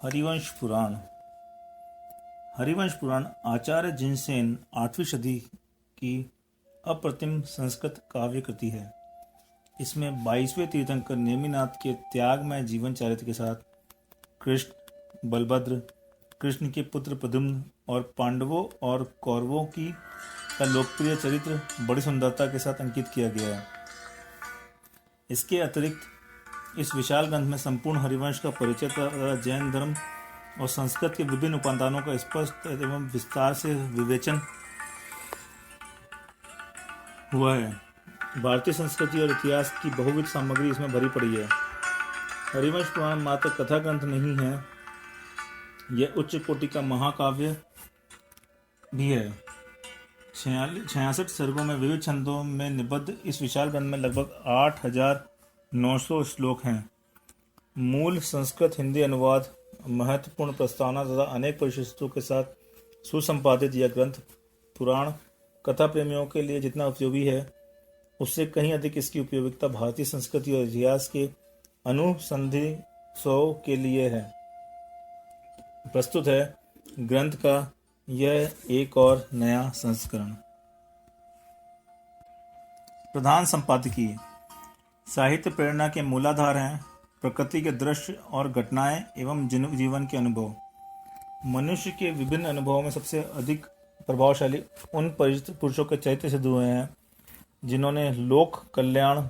हरिवंश पुराण। हरिवंश पुराण आचार्य जिनसेन 8वीं सदी की अप्रतिम संस्कृत काव्य कृति है। इसमें 22वें तीर्थंकर नेमिनाथ के त्यागमय जीवन चरित्र के साथ कृष्ण, बलभद्र, कृष्ण के पुत्र प्रद्युम्न और पांडवों और कौरवों की का लोकप्रिय चरित्र बड़ी सुंदरता के साथ अंकित किया गया है। इसके अतिरिक्त इस विशाल ग्रंथ में संपूर्ण हरिवंश का परिचय तथा जैन धर्म और संस्कृत के विभिन्न उपादानों का स्पष्ट एवं विस्तार से विवेचन हुआ है। भारतीय संस्कृति और इतिहास की बहुविध सामग्री इसमें भरी पड़ी है। हरिवंश पुराण मात्र कथा ग्रंथ नहीं है, यह उच्च कोटि का महाकाव्य भी है। 66 सर्गों में विविध छंदों में निबद्ध इस विशाल ग्रंथ में लगभग 8,900 श्लोक हैं। मूल संस्कृत हिंदी अनुवाद, महत्वपूर्ण प्रस्तावना तथा अनेक परिशिष्टों के साथ सुसंपादित यह ग्रंथ पुराण कथा प्रेमियों के लिए जितना उपयोगी है, उससे कहीं अधिक इसकी उपयोगिता भारतीय संस्कृति और इतिहास के अनुसंधित्सव के लिए है। प्रस्तुत है ग्रंथ का यह एक और नया संस्करण। प्रधान संपादकीय साहित्य प्रेरणा के मूलाधार हैं प्रकृति के दृश्य और घटनाएं एवं जीवन के अनुभव। मनुष्य के विभिन्न अनुभवों में सबसे अधिक प्रभावशाली उन पुरुषों के चरित्र सिद्ध हुए हैं जिन्होंने लोक कल्याण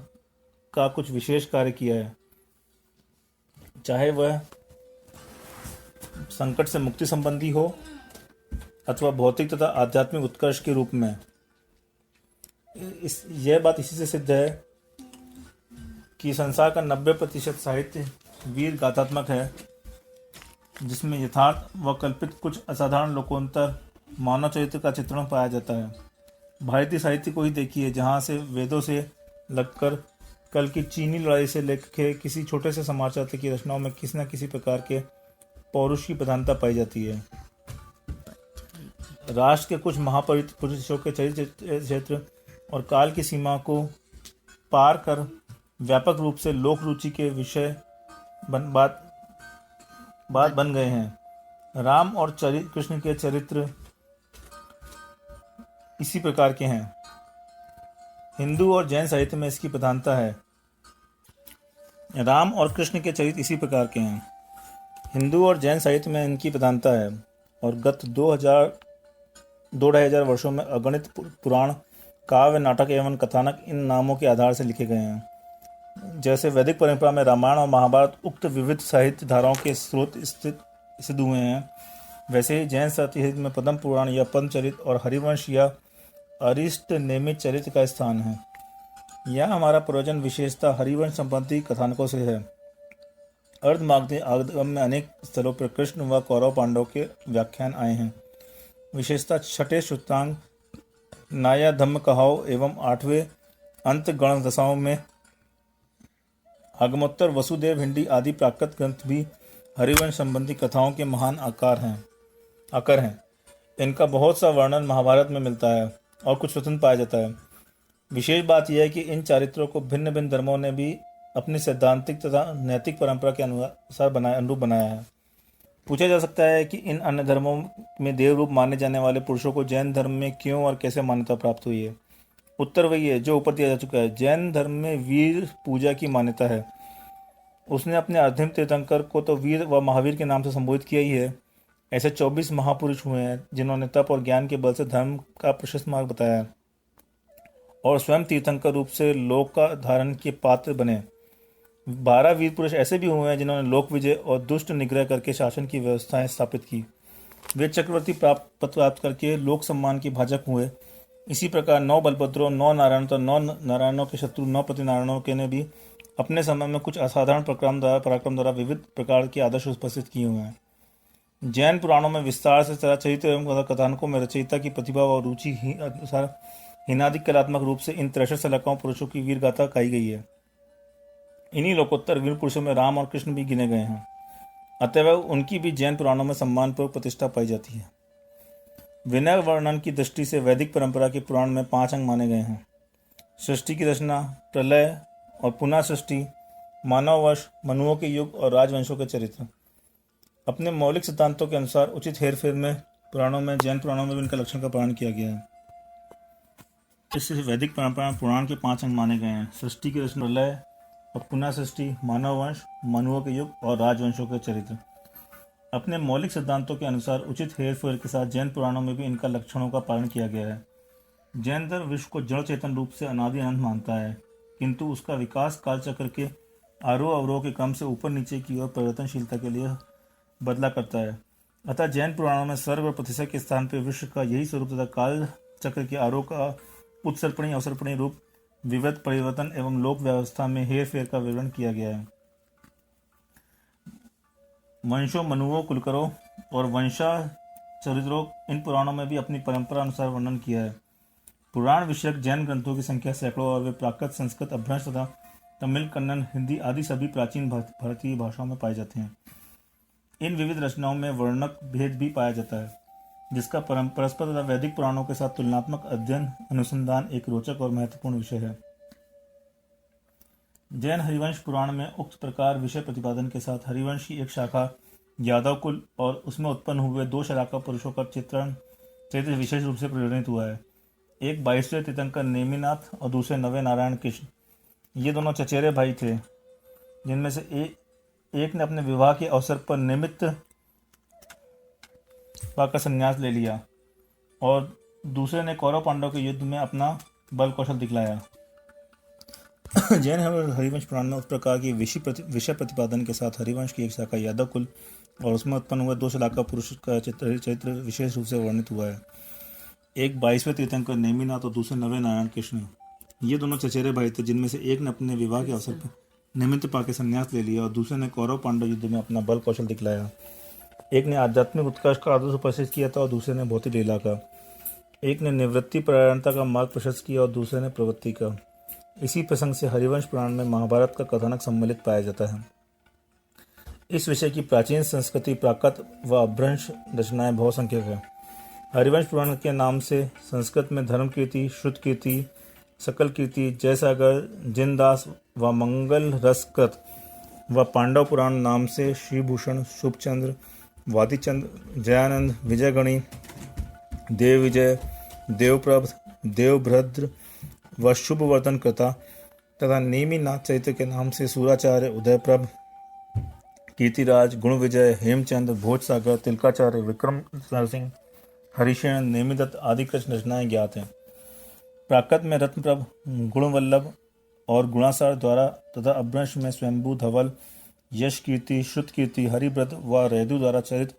का कुछ विशेष कार्य किया है, चाहे वह संकट से मुक्ति संबंधी हो अथवा भौतिक तथा आध्यात्मिक उत्कर्ष के रूप में। यह बात इसी से सिद्ध है कि संसार का 90% साहित्य वीर गाथात्मक है, जिसमें यथार्थ व कल्पित कुछ असाधारण लोकोत्तर मानव चरित्र का चित्रण पाया जाता है। भारतीय साहित्य को ही देखिए, जहाँ से वेदों से लगकर कल की चीनी लड़ाई से लेकर किसी छोटे से समाचार तक की रचनाओं में किसी न किसी प्रकार के पौरुष की प्रधानता पाई जाती है। राष्ट्र के कुछ महापुरुषों के चरित्र और काल की सीमा को पार कर व्यापक रूप से लोक रुचि के विषय बात बन गए हैं। राम और कृष्ण के चरित्र इसी प्रकार के हैं। हिंदू और जैन साहित्य में इसकी प्रधानता है। राम और कृष्ण के चरित्र इसी प्रकार के हैं। हिंदू और जैन साहित्य में इनकी प्रधानता है और गत 2,500 वर्षों में अगणित पुराण, काव्य, नाटक एवं कथानक इन नामों के आधार से लिखे गए हैं। जैसे वैदिक परंपरा में रामायण और महाभारत उक्त विविध साहित्य धाराओं के स्रोत सिद्ध हुए हैं, वैसे ही जैन साहित्य में पद्म पुराण या पद्मचरित और हरिवंश या अरिष्ट नेमित चरित्र का स्थान है। यह हमारा प्रयोजन विशेषता हरिवंश संबंधी कथानकों से है। अर्धमागधी आगम में अनेक स्थलों पर कृष्ण व कौरव पांडव के व्याख्यान आए हैं। विशेषता छठे सूत्रांग नाया धम्म कहाव एवं 8वें अंत गण दशाओं में आगमोत्तर वसुदेव हिंदी आदि प्राकृत ग्रंथ भी हरिवंश संबंधी कथाओं के महान आकर हैं। इनका बहुत सा वर्णन महाभारत में मिलता है और कुछ स्वतंत्र पाया जाता है। विशेष बात यह है कि इन चरित्रों को भिन्न भिन्न धर्मों ने भी अपनी सैद्धांतिक तथा नैतिक परंपरा के अनुरूप बनाया है। पूछा जा सकता है कि इन अन्य धर्मों में देव रूप माने जाने वाले पुरुषों को जैन धर्म में क्यों और कैसे मान्यता प्राप्त हुई है। उत्तर वही है जो ऊपर दिया जा चुका है। जैन धर्म में वीर पूजा की मान्यता है। उसने अपने अर्धम तीर्थंकर को तो वीर व महावीर के नाम से संबोधित किया ही है। ऐसे 24 महापुरुष हुए हैं जिन्होंने तप और ज्ञान के बल से धर्म का प्रशस्त मार्ग बताया है और स्वयं तीर्थंकर रूप से लोक का धारण के पात्र बने। 12 वीर पुरुष ऐसे भी हुए हैं जिन्होंने लोक विजय और दुष्ट निग्रह करके शासन की व्यवस्थाएं स्थापित की। वे चक्रवर्ती प्राप्त करके लोक सम्मान के भाजक हुए। इसी प्रकार 9 बलभद्रों, 9 नारायण तो 9 नारायणों के शत्रु 9 प्रतिनारायणों के ने भी अपने समय में कुछ असाधारण पराक्रम द्वारा विविध प्रकार के आदर्श उपस्थित किए हुए हैं। जैन पुराणों में विस्तार से चरित्र एवं कथानकों में रचयिता की प्रतिभा और रुचि अनुसार हिनादिक कलात्मक रूप से इन 63 सलाकाओं पुरुषों की वीर गाथा कही गई है। इन्हीं लोकोत्तर वीर पुरुषों में राम और कृष्ण भी गिने गए हैं, अतएव उनकी भी जैन पुराणों में सम्मानपूर्वक प्रतिष्ठा पाई जाती है। विनय वर्णन की दृष्टि से वैदिक परंपरा के पुराण में 5 अंग माने गए हैं। सृष्टि की रचना, प्रलय और पुनः सृष्टि, मानववश, मनुओं के युग और राजवंशों के चरित्र। अपने मौलिक सिद्धांतों के अनुसार उचित हेरफेर में जैन पुराणों में भी इनका लक्षण का पालन किया गया है। इससे वैदिक परंपरा में पुराण के 5 अंग माने गए हैं: सृष्टि की रचना, प्रलय और पुनः सृष्टि, मानववंश, मनुओं के युग और राजवंशों के चरित्र। अपने मौलिक सिद्धांतों के अनुसार उचित हेरफेर के साथ जैन पुराणों में भी इनका लक्षणों का पालन किया गया है। जैन धर्म विश्व को जड़ चेतन रूप से अनादि अनंत मानता है, किंतु उसका विकास कालचक्र के आरोह अवरोह के क्रम से ऊपर नीचे की ओर परिवर्तनशीलता के लिए बदला करता है। अतः जैन पुराणों में सर्ग और प्रतिशत के स्थान पर विश्व का यही स्वरूप तथा काल चक्र के आरोह का उत्सर्पणी अवसर्पणी रूप, विविध परिवर्तन एवं लोक व्यवस्था में हेर फेर का विवरण किया गया है। वंशों, मनुओं, कुलकरों और वंशा चरित्रों इन पुराणों में भी अपनी परंपरा अनुसार वर्णन किया है। पुराण विषयक जैन ग्रंथों की संख्या सैकड़ों और वे प्राकृत, संस्कृत, अपभ्रंश तथा तमिल, कन्नड़, हिंदी आदि सभी प्राचीन भारतीय भाषाओं में पाए जाते हैं। इन विविध रचनाओं में वर्णक भेद भी पाया जाता है, जिसका परस्पर तथा वैदिक पुराणों के साथ तुलनात्मक अध्ययन अनुसंधान एक रोचक और महत्वपूर्ण विषय है। जैन हरिवंश पुराण में उक्त प्रकार विषय प्रतिपादन के साथ हरिवंश की एक शाखा यादव कुल और उसमें उत्पन्न हुए 2 शलाका पुरुषों का चरित्र विशेष रूप से परिवर्णित हुआ है। एक 22वें तीर्थंकर नेमिनाथ और दूसरे नवे नारायण कृष्ण। ये दोनों चचेरे भाई थे, जिनमें से एक ने अपने विवाह के अवसर पर निमित्त पाकर संन्यास ले लिया और दूसरे ने कौरव पांडव के युद्ध में अपना बल कौशल दिखलाया। जैन हरिवंश पुराण में उस प्रकार की विषय प्रतिपादन के साथ हरिवंश की एक शाखा यादव कुल और उसमें उत्पन्न हुए 2 शलाका पुरुष का चरित्र विशेष रूप से वर्णित हुआ है। एक 22वें तीर्थंकर नेमिनाथ और दूसरे नवे नारायण कृष्ण। ये दोनों चचेरे भाई थे, जिनमें से एक ने अपने विवाह के अवसर पर निमित्त पाकर संन्यास ले लिया और दूसरे ने कौरव पांडव युद्ध में अपना बल कौशल दिखलाया। एक ने आध्यात्मिक उत्कर्ष का आदर्श उपस्थित किया था और दूसरे ने भौतिक लीला का। एक ने निवृत्ति परायणता का मार्ग प्रशस्त किया और दूसरे ने प्रवृत्ति का। इसी प्रसंग से हरिवंश पुराण में महाभारत का कथानक सम्मिलित पाया जाता है। इस विषय की प्राचीन संस्कृति, प्राकृत व अपभ्रंश रचनाएं बहुसंख्यक है। हरिवंश पुराण के नाम से संस्कृत में धर्म कीर्ति, श्रुत कीर्ति, सकल कीर्ति, जयसागर, जिनदास व मंगल रसकृत व पांडव पुराण नाम से श्रीभूषण, शुभचंद्र, वादिचंद, जयानंद, विजयगणी, देव विजय, देवप्रभ, देवभद्र व शुभवर्धन कृता तथा नेमिनाथ चरित्र के नाम से सूराचार्य, उदयप्रभ, कीर्तिराज, गुण विजय, हेमचंद, भोजसागर, तिलकाचार्य, विक्रम नरसिंह, हरिशेन, नेमिदत्त आदि कृष्ण रचनाएं ज्ञात हैं। प्राकृत में रत्नप्रभ, गुणवल्लभ और गुणासार द्वारा तथा अपभ्रंश में स्वयंभू, धवल, यश कीर्ति, श्रुत कीर्ति, हरिव्रत व रेदु द्वारा चरित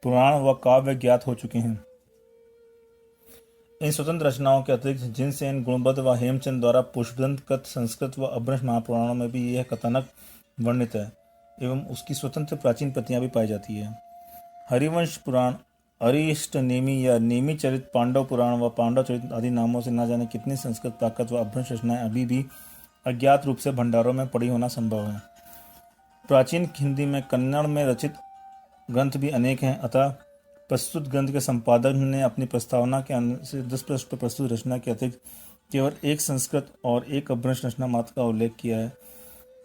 पुराण व काव्य ज्ञात हो चुके हैं। इन स्वतंत्र रचनाओं के अतिरिक्त जिनसेन, गुणबद्ध व हेमचंद द्वारा पुष्पदंतकृत संस्कृत व अपभ्रंश महापुराणों में भी यह कथानक वर्णित है एवं उसकी स्वतंत्र प्राचीन प्रतियां भी पाई जाती है। हरिवंश पुराण, अरिष्ट नेमि या नेमि चरित, पांडव पुराण व पांडव चरित आदि नामों से न जाने कितनी संस्कृत, प्राकृत व अपभ्रंश रचनाएं अभी भी अज्ञात रूप से भंडारों में पड़ी होना संभव है। प्राचीन हिंदी में, कन्नड़ में रचित ग्रंथ भी अनेक हैं, अतः प्रस्तुत ग्रंथ के संपादक ने अपनी प्रस्तावना के से 10 पृष्ठ पर प्रस्तुत रचना के अतिरिक्त केवल एक संस्कृत और एक अपभ्रंश रचना मात्र का उल्लेख किया है।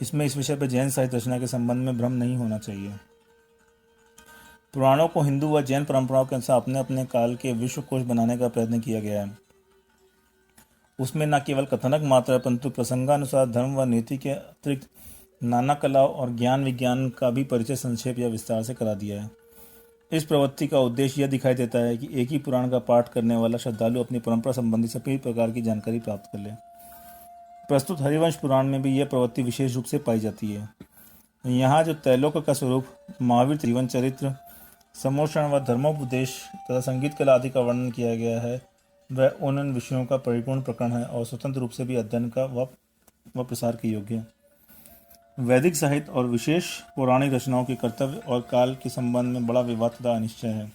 इसमें इस विषय पर जैन साहित्य रचना के संबंध में भ्रम नहीं होना चाहिए। पुराणों को हिंदू व जैन परंपराओं के अनुसार अपने अपने काल के विश्वकोश बनाने का प्रयत्न किया गया है। उसमें न केवल कथानक मात्र परंतु प्रसंगानुसार धर्म व नीति के अतिरिक्त नाना कलाओं और ज्ञान विज्ञान का भी परिचय संक्षेप या विस्तार से करा दिया है। इस प्रवृत्ति का उद्देश्य यह दिखाई देता है कि एक ही पुराण का पाठ करने वाला श्रद्धालु अपनी परंपरा संबंधी सभी प्रकार की जानकारी प्राप्त कर ले। प्रस्तुत हरिवंश पुराण में भी यह प्रवृत्ति विशेष रूप से पाई जाती है। यहाँ जो त्रैलोक्य का स्वरूप, महावीर जीवन चरित्र, समोषण व धर्मोपदेश तथा संगीत कला आदि का वर्णन किया गया है, वह उन विषयों का परिपूर्ण प्रकरण है और स्वतंत्र रूप से भी अध्ययन का व प्रसार के योग्य है। वैदिक साहित्य और विशेष पौराणिक रचनाओं के कर्तव्य और काल के संबंध में बड़ा विवाद तथा अनिश्चय है।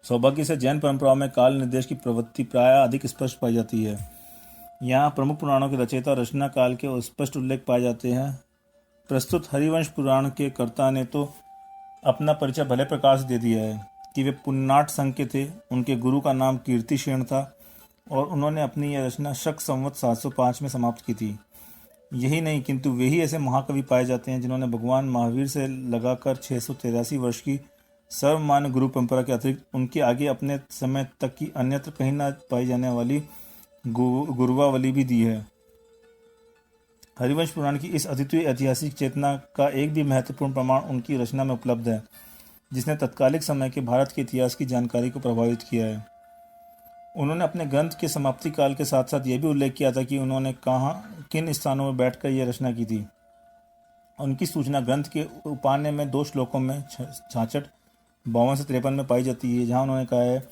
सौभाग्य से जैन परंपराओं में काल निर्देश की प्रवृत्ति प्रायः अधिक स्पष्ट पाई जाती है। यहाँ प्रमुख पुराणों के रचयिता और रचना काल के स्पष्ट उल्लेख पाए जाते हैं। प्रस्तुत हरिवंश पुराण के कर्ता ने तो अपना परिचय भले प्रकार से दे दिया है कि वे पुन्नाट संघ के थे। उनके गुरु का नाम कीर्तिसेन था और उन्होंने अपनी यह रचना शक संवत 705 में समाप्त की थी। यही नहीं किंतु वे ही ऐसे महाकवि पाए जाते हैं जिन्होंने भगवान महावीर से लगाकर 683 वर्ष की सर्वमान्य गुरु परंपरा के अतिरिक्त उनके आगे अपने समय तक की अन्यत्र कहीं न पाई जाने वाली गुरुवावली भी दी है। हरिवंश पुराण की इस अद्वितीय ऐतिहासिक चेतना का एक भी महत्वपूर्ण प्रमाण उनकी रचना में उपलब्ध है, जिसने तत्कालिक समय के भारत के इतिहास की जानकारी को प्रभावित किया है। उन्होंने अपने ग्रंथ के समाप्ति काल के साथ साथ यह भी उल्लेख किया था कि उन्होंने कहाँ किन स्थानों में बैठकर यह रचना की थी। उनकी सूचना ग्रंथ के उपान्य में 2 श्लोकों में 66, 52 से 53 में पाई जाती है, जहाँ उन्होंने कहा है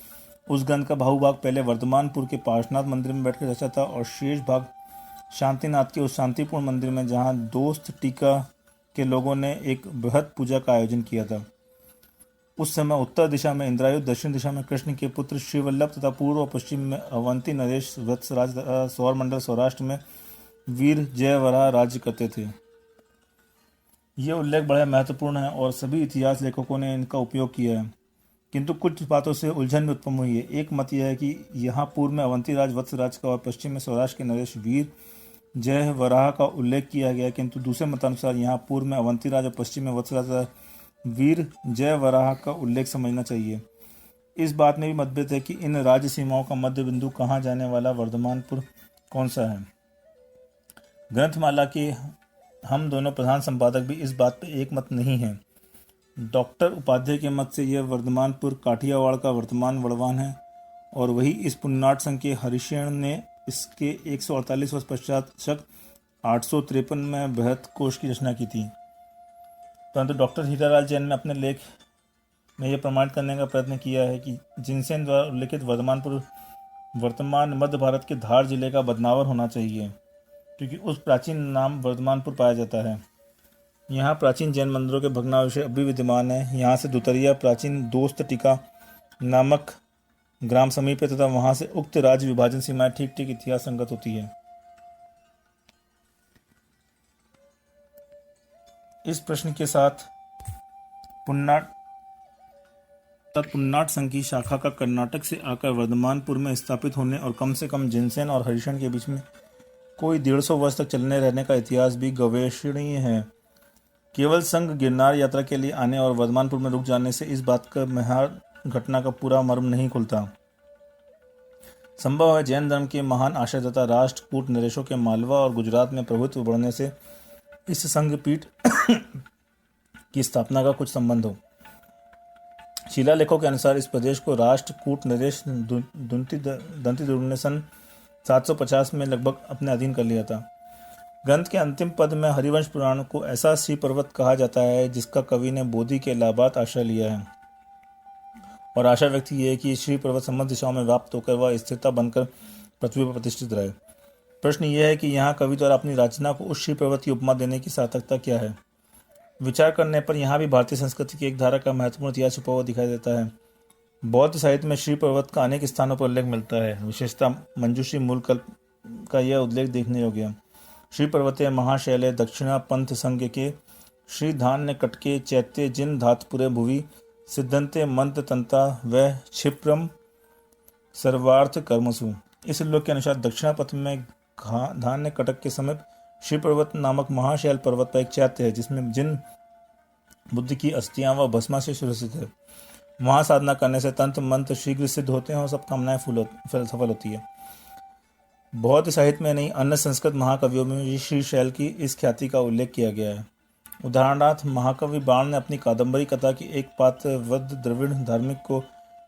उस ग्रंथ का बहुभाग पहले वर्धमानपुर के पार्श्वनाथ मंदिर में बैठकर रचा था और शेष भाग शांतिनाथ के उस शांतिपूर्ण मंदिर में जहाँ दोस्त टीका के लोगों ने एक बृहद पूजा का आयोजन किया था। उस समय उत्तर दिशा में इंद्रायुध, दक्षिण दिशा में कृष्ण के पुत्र श्रीवल्लभ तथा पूर्व और पश्चिम में अवंती नरेश वत्सराज सौरमंडल सौराष्ट्र में वीर जयवराह राज्य करते थे। यह उल्लेख बड़ा महत्वपूर्ण है और सभी इतिहास लेखकों ने इनका उपयोग किया है, किंतु कुछ बातों से उलझन भी उत्पन्न हुई है। एक मत यह है कि यहाँ पूर्व में अवंती राज वत्सराज का और पश्चिम में सौराष्ट्र के नरेश वीर जय वराह का उल्लेख किया गया, किंतु दूसरे मतानुसार यहाँ पूर्व में अवंती राज और पश्चिम में वत्सराज वीर जय वराह का उल्लेख समझना चाहिए। इस बात में भी मतभेद है कि इन राज्य सीमाओं का मध्य बिंदु कहाँ जाने वाला वर्धमानपुर कौन सा है। ग्रंथमाला के हम दोनों प्रधान संपादक भी इस बात पर एक मत नहीं हैं। डॉक्टर उपाध्याय के मत से यह वर्धमानपुर काठियावाड़ का वर्तमान वड़वान है और वही इस पुण्यनाट संघ के हरिशेन ने इसके 148 वर्ष पश्चात शक 853 में बृहत कोश की रचना की थी। परंतु डॉक्टर हीरालाल जैन ने अपने लेख में यह प्रमाणित करने का प्रयत्न किया है कि जिनसेन द्वारा उल्लिखित वर्धमानपुर वर्तमान मध्य भारत के धार जिले का बदनावर होना चाहिए, क्योंकि उस प्राचीन नाम वर्धमानपुर पाया जाता है। यहाँ प्राचीन जैन मंदिरों के भग्नावशेष अभी विद्यमान है। यहाँ से दुतरिया प्राचीन दोस्त टीका नामक ग्राम समीप है तथा वहाँ से उक्त राज्य विभाजन सीमाएं ठीक ठीक इतिहास संगत होती है। इस प्रश्न के साथ पुण्यनाट संघ की शाखा का कर्नाटक से आकर वर्धमानपुर में स्थापित होने और कम से कम जिनसेन और हरिशेन के बीच में कोई 150 वर्ष तक चलने रहने का इतिहास भी गवेषणीय है। केवल संघ गिरनार यात्रा के लिए आने और वर्धमानपुर में रुक जाने से इस बात का महार घटना का पूरा मर्म नहीं खुलता। संभव है जैन धर्म के महान आश्रयदाता राष्ट्रकूट नरेशों के मालवा और गुजरात में प्रभुत्व बढ़ने से इस संघ पीठ की स्थापना का कुछ संबंध हो। शिलालेखों के अनुसार इस प्रदेश को राष्ट्रकूट नरेश दंतिदुर्ग ने सन 750 में लगभग अपने अधीन कर लिया था। ग्रंथ के अंतिम पद में हरिवंश पुराण को ऐसा श्री पर्वत कहा जाता है जिसका कवि ने बोधि के लाभात आश्रय लिया है और आशा व्यक्त की है कि श्री पर्वत समस्त दिशाओं में व्याप्त होकर वह स्थिरता बनकर पृथ्वी पर प्रतिष्ठित रहे। प्रश्न यह है कि यहाँ कवि द्वारा अपनी रचना को उस श्री पर्वत की उपमा देने की सार्थकता क्या है। विचार करने पर यहाँ भी भारतीय संस्कृति की एक धारा का महत्वपूर्ण इतिहास छुपा हुआ दिखाई देता है। बौद्ध साहित्य में श्री पर्वत का अनेक स्थानों पर उल्लेख मिलता है। विशेषता मंजूश्री मूलकल्प का यह उल्लेख देखने योग्य है। श्री पर्वतीय महाशैले दक्षिणा पंथ संघ के श्री धान्य कटके चैत्य जिन धातपुरे भुवि सिद्धंते मंत्र तंता व क्षिप्रम सर्वार्थ कर्मसु। इस श्लोक के अनुसार दक्षिणा पथ में धान्य कटक के समीप श्री पर्वत नामक महाशैल पर्वत पर एक चैत्य है जिसमें जिन बुद्ध की अस्थियां व भस्मा से सुरक्षित है। वहां साधना करने से तंत्र मंत्र शीघ्र सिद्ध होते हैं और सब कामनाएं सफल होती है। बौद्ध साहित्य में नहीं अन्य संस्कृत महाकवियों में भी श्री शैल की इस ख्याति का उल्लेख किया गया है। उदाहरणार्थ महाकवि बाण ने अपनी कादंबरी कथा की एक पात्र वध द्रविड़ धार्मिक को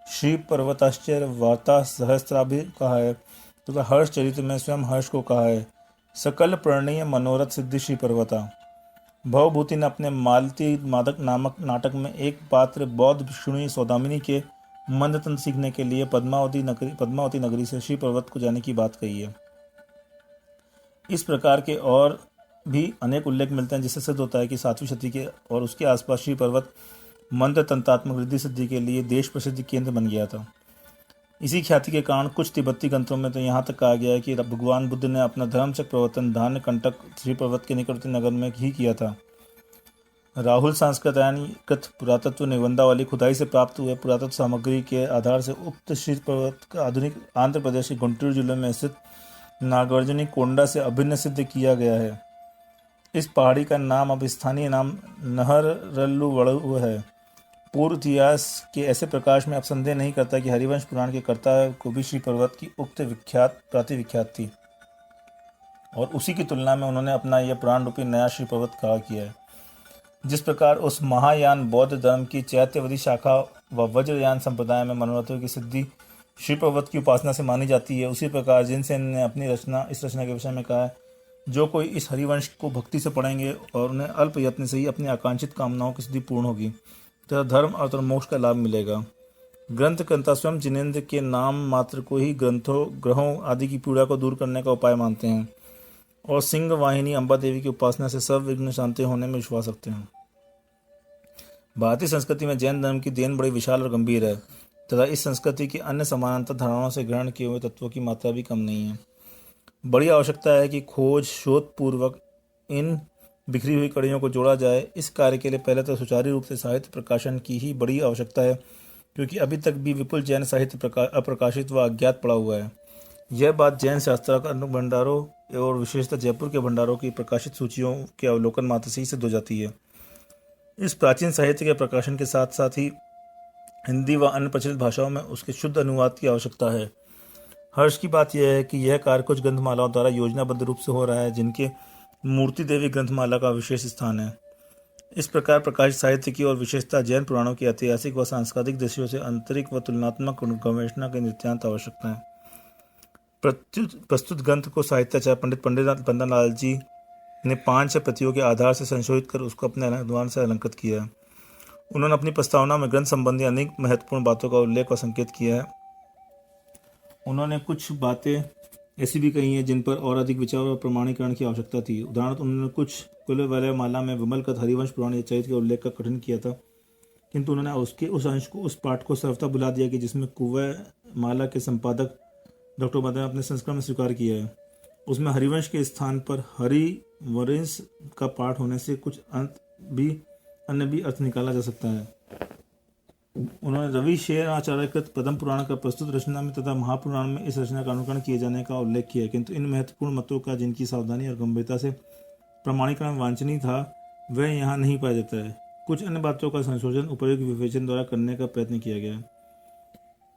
श्री पर्वताश्चर्य वार्ता सहस्त्राभि कहा है तथा हर्ष चरित्र में स्वयं हर्ष को कहा है। सकल प्रणीय मनोरथ सिद्धि श्री पर्वता। भवभूति ने अपने मालती मादक नामक नाटक में एक पात्र बौद्ध भिक्षुणी सौदामिनी के मंदतंत्र सीखने के लिए पद्मावती नगरी से श्री पर्वत को जाने की बात कही है। इस प्रकार के और भी अनेक उल्लेख मिलते हैं जिससे सिद्ध होता है कि 7वीं शती के और उसके आसपास श्री पर्वत मंत्र तंत्रात्मक रिद्धि सिद्धि के लिए देश प्रसिद्ध केंद्र बन गया था। इसी ख्याति के कारण कुछ तिब्बती ग्रंथों में तो यहाँ तक कहा गया है कि भगवान बुद्ध ने अपना धर्मचक्र प्रवर्तन धान्य कंटक श्री पर्वत के निकटवर्ती नगर में ही किया था। राहुल सांस्कृतिक पुरातत्व निबंधावली खुदाई से प्राप्त हुए पुरातत्व सामग्री के आधार से उक्त श्री पर्वत का आधुनिक आंध्र प्रदेश के गुंटूर जिले में स्थित नागार्जुनी कोंडा से अभिन्न सिद्ध किया गया है। इस पहाड़ी का नाम अब स्थानीय नाम नहरल्लुवड़ु है। पूर्व इतिहास के ऐसे प्रकाश में अब संदेह नहीं करता कि हरिवंश पुराण के कर्ता को भी श्री पर्वत की उक्त विख्यात प्राति विख्यात थी, और उसी की तुलना में उन्होंने अपना यह पुराण रूपी नया श्री पर्वत खड़ा किया है। जिस प्रकार उस महायान बौद्ध धर्म की चैत्यवदी शाखा व वज्रयान संप्रदाय में मनोरथों की सिद्धि श्री पर्वत की उपासना से मानी जाती है, उसी प्रकार जिनसेन ने अपनी इस रचना के विषय में कहा है, जो कोई इस हरिवंश को भक्ति से पढ़ेंगे और उन्हें अल्प यत्न से ही अपनी आकांक्षित कामनाओं की सिद्धि पूर्ण होगी तथा धर्म और मोक्ष का लाभ मिलेगा। ग्रंथकर्ता स्वयं जिनेन्द्र के नाम मात्र को ही ग्रहों आदि की पीड़ा को दूर करने का उपाय मानते हैं और सिंह वाहिनी अम्बा देवी की उपासना से सब विघ्न शांति होने में विश्वास रखते हैं। भारतीय संस्कृति में जैन धर्म की देन बड़ी विशाल और गंभीर है तथा इस संस्कृति की अन्य समानांतर धारणाओं से ग्रहण किए हुए तत्वों की मात्रा भी कम नहीं है। बड़ी आवश्यकता है कि खोज शोध पूर्वक इन बिखरी हुई कड़ियों को जोड़ा जाए। इस कार्य के लिए पहले तो सुचारू रूप से साहित्य प्रकाशन की ही बड़ी आवश्यकता है, क्योंकि अभी तक भी विपुल जैन साहित्य अप्रकाशित व अज्ञात पड़ा हुआ है। यह बात जैन शास्त्रानुग भंडारों और विशेषतः जयपुर के भंडारों की प्रकाशित सूचियों के अवलोकन मात्र से ही सिद्ध हो जाती है। इस प्राचीन साहित्य के प्रकाशन के साथ साथ ही हिंदी व अन्य प्रचलित भाषाओं में उसके शुद्ध अनुवाद की आवश्यकता है। हर्ष की बात यह है कि यह कार्य कुछ ग्रंथमालाओं द्वारा योजनाबद्ध रूप से हो रहा है, जिनके मूर्ति देवी ग्रंथमाला का विशेष स्थान है। इस प्रकार प्रकाशित साहित्य की और विशेषता जैन पुराणों की ऐतिहासिक व सांस्कृतिक दृष्टियों से आंतरिक व तुलनात्मक गवेषणा की नित्यांत आवश्यकता है। प्रस्तुत ग्रंथ को साहित्याचार्य पंडित बंदन लाल जी ने 5-6 प्रतियों के आधार से संशोधित कर उसको अपने अनुवाद से अलंकृत किया है। उन्होंने अपनी प्रस्तावना में ग्रंथ संबंधी अनेक महत्वपूर्ण बातों का उल्लेख और संकेत किया है। उन्होंने कुछ बातें ऐसी भी कही हैं जिन पर और अधिक विचार और प्रमाणीकरण की आवश्यकता थी। उदाहरण उन्होंने कुछ कुलवलय माला में विमलकथ हरिवंश पुराण चरित्र के उल्लेख का कथन किया था, किंतु उन्होंने उसके उस अंश को उस पाठ को सर्वथा भुला दिया कि जिसमें कुवय माला के संपादक डॉक्टर मदन अपने संस्करण में स्वीकार किया है। उसमें हरिवंश के स्थान पर हरिवंश का पाठ होने से कुछ अन्य भी अर्थ निकाला जा सकता है। उन्होंने रवि शेर आचार्यकृत पद्म पुराण का प्रस्तुत रचना में तथा महापुराण में इस रचना का अनुकरण किए जाने का उल्लेख किया, किंतु इन महत्वपूर्ण मतों का जिनकी सावधानी और गंभीरता से प्रमाणीकरण वांछनीय था वह यहाँ नहीं पाया जाता है। कुछ अन्य बातों का संशोधन उपयुक्त विवेचन द्वारा करने का प्रयत्न किया गया है।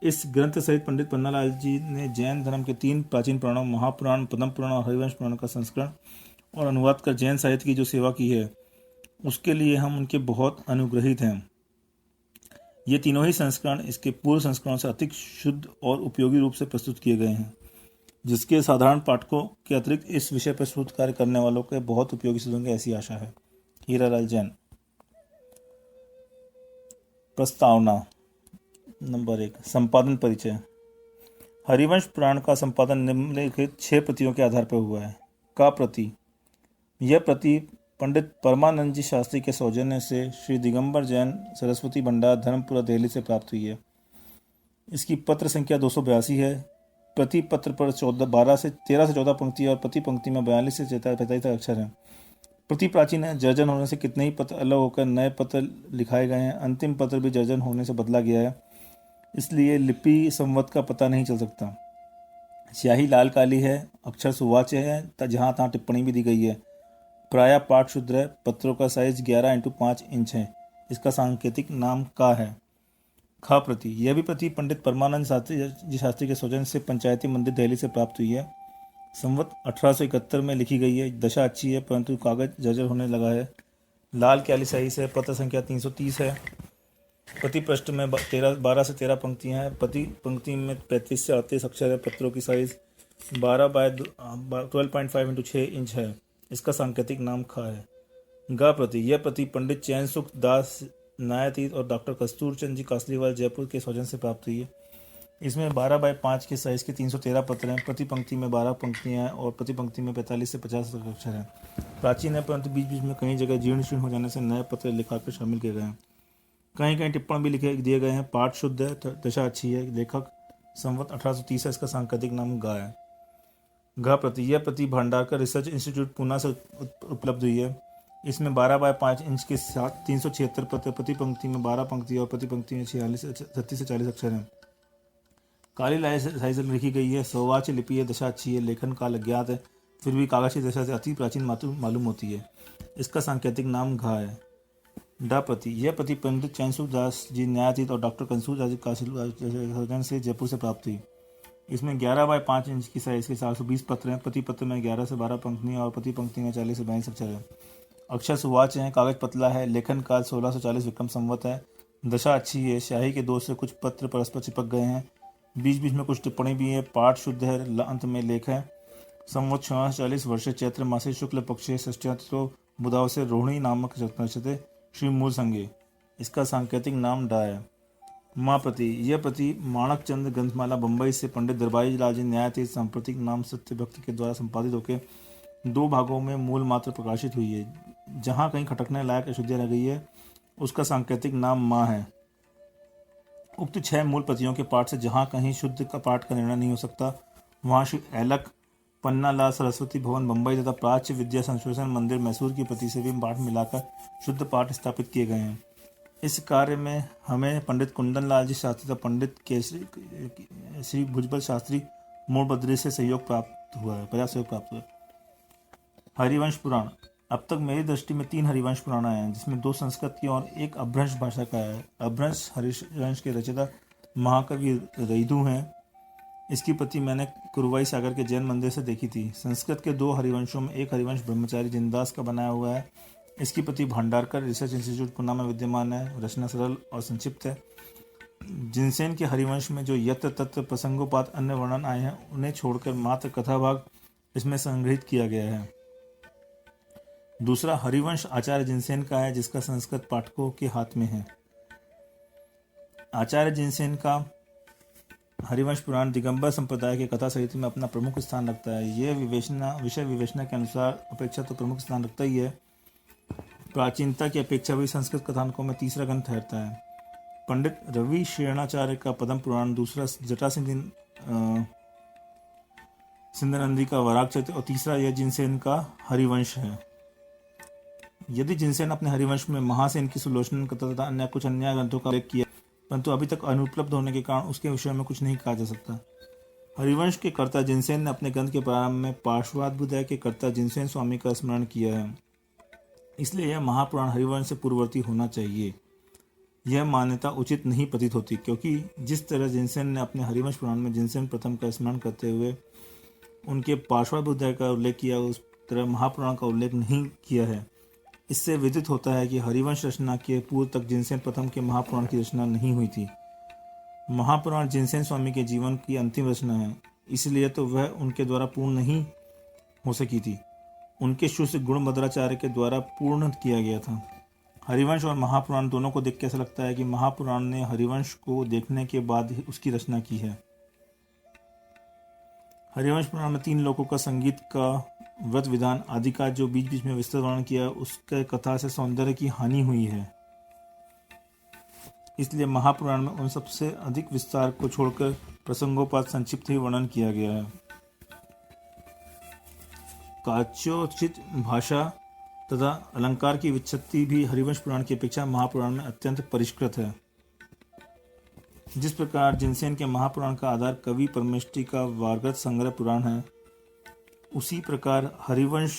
इस ग्रंथ सहित पंडित पन्नालाल जी ने जैन धर्म के 3 प्राचीन पुराणों महापुराण, पद्म पुराण और हरिवंश पुराण का संस्करण और अनुवाद कर जैन साहित्य की जो सेवा की है उसके लिए हम उनके बहुत अनुग्रहित हैं। ये तीनों ही संस्करण इसके पूर्व संस्करणों से अधिक शुद्ध और उपयोगी रूप से प्रस्तुत किए गए हैं, जिसके साधारण पाठकों के अतिरिक्त इस विषय पर शोध कार्य करने वालों के बहुत उपयोगी सिद्ध होंगे, ऐसी आशा है। हीरालाल जैन। प्रस्तावना नंबर 1। संपादन परिचय। हरिवंश पुराण का संपादन निम्नलिखित 6 प्रतियों के आधार पर हुआ है। का प्रति। यह प्रति पंडित परमानंद जी शास्त्री के सौजन्य से श्री दिगंबर जैन सरस्वती भंडार धर्मपुरा दिल्ली से प्राप्त हुई है। इसकी पत्र संख्या 282 है। प्रति पत्र पर 13 से 14 पंक्ति और प्रति पंक्ति में 42 से 45 अक्षर हैं। प्रति प्राचीन है। जर्जन होने से कितने ही पत्र अलग होकर नए पत्र लिखाए गए हैं। अंतिम पत्र भी जर्जन होने से बदला गया है, इसलिए लिपि संवत का पता नहीं चल सकता। स्याही लाल काली है। अक्षर सुवाच्य है। जहाँ तहाँ टिप्पणी भी दी गई है। प्रायः पाठ शुद्ध है। पत्रों का साइज 11x5 इंच है। इसका सांकेतिक नाम का है। खा प्रति। यह भी प्रति पंडित परमानंद शास्त्री के सौजन्य से पंचायती मंदिर दिल्ली से प्राप्त हुई है। संवत 1871 में लिखी गई है। दशा अच्छी है, परंतु कागज जर्जर होने लगा है। लाल क्याली सही से। पत्र संख्या 330 है। प्रति पृष्ठ में 12 से 13 पंक्तियां हैं। प्रति पंक्ति में 35 से 38 अक्षर है। पत्रों की साइज 12 बाय 12.5 x 6 इंच है। इसका सांकेतिक नाम खा है। गा प्रति। यह प्रति पंडित चैन सुख दास नायातीत और डॉक्टर कस्तूर चंद जी कासलीवाल जयपुर के सौजन से प्राप्त हुई है। इसमें 12 बाय 5 के साइज के 313 पत्र हैं। प्रति पंक्ति में 12 पंक्तियां हैं और प्रति पंक्ति में 45 से 50 अक्षर हैं। प्राचीन है, परंतु बीच बीच में कई जगह जीर्ण शीर्ण हो जाने से नए पत्र लिखाकर शामिल किए गए हैं। कहीं कहीं टिप्पण भी लिखे दिए गए हैं। पाठ शुद्ध है। दशा अच्छी है। लेखक संवत 1830 है। इसका सांकेतिक नाम गा है। घा प्रति। यह प्रति भंडारकर रिसर्च इंस्टीट्यूट पूना से उपलब्ध हुई है। इसमें 12 बाय 5 इंच के साथ 376 पत्र, प्रति पंक्ति में 12 पंक्ति और प्रति पंक्ति में 36 से 40 अक्षर हैं। काली लाल साइज लिखी गई है। सौवाच्य लिपि है। दशा अच्छी है। लेखन काल अज्ञात है। फिर भी कागज की दशा से अति प्राचीन मालूम होती है। इसका सांकेतिक नाम घा है। डापति, यह प्रति पंडित चैनसु दास जी न्यायाधीश और डॉक्टर कंसूर दास कासिल से जयपुर से प्राप्त हुई। इसमें 11x5 इंच की साइज के 420 पत्र हैं। प्रति पत्र में 11 से 12 पंक्तियां और प्रति पंक्ति में 40 से 42 अक्षर है। अक्षर सुवाच हैं। कागज पतला है। लेखन काल 1640 विक्रम संवत है। दशा अच्छी है। स्याही के दोष से कुछ पत्र परस्पर चिपक गए हैं। बीच बीच में कुछ टिप्पणी भी है। पाठ शुद्ध है। अंत में लेख है। संवत 1640 वर्ष चैत्र मासे शुक्ल पक्षे षष्ठ्यातो बुधाव से रोहिणी नामक नक्षत्र श्री मूल संगे। इसका सांकेतिक नाम डा है। माँ प्रति, यह प्रति माणक चंद ग्रंथमाला बंबई से पंडित दरबारी लाल जी न्यायाधीश सांप्रतिक नाम सत्य भक्ति के द्वारा संपादित होकर 2 भागों में मूल मात्र प्रकाशित हुई है। जहाँ कहीं खटकने लायक अशुद्धियाँ रह गई है उसका सांकेतिक नाम माँ है। उक्त 6 मूल प्रतियों के पाठ से जहाँ कहीं शुद्ध का पाठ का निर्णय नहीं हो सकता वहाँ श्री ऐलक पन्नालाल सरस्वती भवन बंबई तथा प्राच्य विद्या संशोधन मंदिर मैसूर की प्रति से भी पाठ मिलाकर शुद्ध पाठ स्थापित किए गए हैं। इस कार्य में हमें पंडित कुंदन लाल जी शास्त्री तथा पंडित केसरी श्री भुजबल शास्त्री मोड़बद्री से सहयोग प्राप्त हुआ है, पर्याप्त सहयोग प्राप्त हुआ है। हरिवंश पुराण, अब तक मेरी दृष्टि में 3 हरिवंश पुराण आए हैं, जिसमें 2 संस्कृत की और 1 अभ्रंश भाषा का है। अभ्रंश हरिवंश के रचयिता महाकवि रईदू हैं। इसकी प्रति मैंने कुरुवाई सागर के जैन मंदिर से देखी थी। संस्कृत के 2 हरिवंशों में एक हरिवंश ब्रह्मचारी जिनदास का बनाया हुआ है। इसकी प्रति भंडारकर रिसर्च इंस्टीट्यूट पुणे में विद्यमान है। रचना सरल और संक्षिप्त है। जिनसेन के हरिवंश में जो यत्र तत्र प्रसंगोपात अन्य वर्णन आए हैं उन्हें छोड़कर मात्र कथा भाग इसमें संग्रहित किया गया है। दूसरा हरिवंश आचार्य जिनसेन का है, जिसका संस्कृत पाठकों के हाथ में है। आचार्य जिनसेन का हरिवंश पुराण दिगंबर संप्रदाय के कथा साहित्य में अपना प्रमुख स्थान रखता है। यह विषय विवेचना के अनुसार अपेक्षा तो प्रमुख स्थान रखता ही है। प्राचीनता की अपेक्षा भी संस्कृत कथानकों में तीसरा ग्रंथ ठहरता है। पंडित रवि शेणाचार्य का पद्म पुराण, दूसरा जटा सिंधनंदी का वराग चरित्र और तीसरा यह जिनसेन का हरिवंश है। यदि जिनसेन अपने हरिवंश में महासेन की सुलोचना तथा अन्य कुछ अन्य ग्रंथों का उल्लेख किया, परंतु अभी तक अनुपलब्ध होने के कारण उसके विषय में कुछ नहीं कहा जा सकता। हरिवंश के कर्ता जिनसेन ने अपने ग्रंथ के प्रारंभ में पार्श्वाद्भुदय के कर्ता जिनसेन स्वामी का स्मरण किया है, इसलिए यह महापुराण हरिवंश से पूर्ववर्ती होना चाहिए। यह मान्यता उचित नहीं प्रतीत होती, क्योंकि जिस तरह जिनसेन ने अपने हरिवंश पुराण में जिनसेन प्रथम का स्मरण करते हुए उनके पार्श्वाद्भुदय का उल्लेख किया, उस तरह महापुराण का उल्लेख नहीं किया है। इससे विदित होता है कि हरिवंश रचना के पूर्व तक जिनसेन प्रथम के महापुराण की रचना नहीं हुई थी। महापुराण जिनसेन स्वामी के जीवन की अंतिम रचना है, इसलिए तो वह उनके द्वारा पूर्ण नहीं हो सकी थी। उनके शिष्य गुणभद्राचार्य के द्वारा पूर्ण किया गया था। हरिवंश और महापुराण दोनों को देख के ऐसा लगता है कि महापुराण ने हरिवंश को देखने के बाद ही उसकी रचना की है। हरिवंश पुराण में 3 लोकों का संगीत का व्रत विधान आदि का जो बीच बीच में विस्तृत वर्णन किया, उसके कथा से सौंदर्य की हानि हुई है। इसलिए महापुराण में उन सबसे अधिक विस्तार को छोड़कर प्रसंगोपात संक्षिप्त ही वर्णन किया गया है। काच्योचित भाषा तथा अलंकार की विच्छत्ति भी हरिवंश पुराण की अपेक्षा महापुराण में अत्यंत परिष्कृत है। जिस प्रकार जिनसेन के महापुराण का आधार कवि परमेष्टि का वार्गत संग्रह पुराण है, उसी प्रकार हरिवंश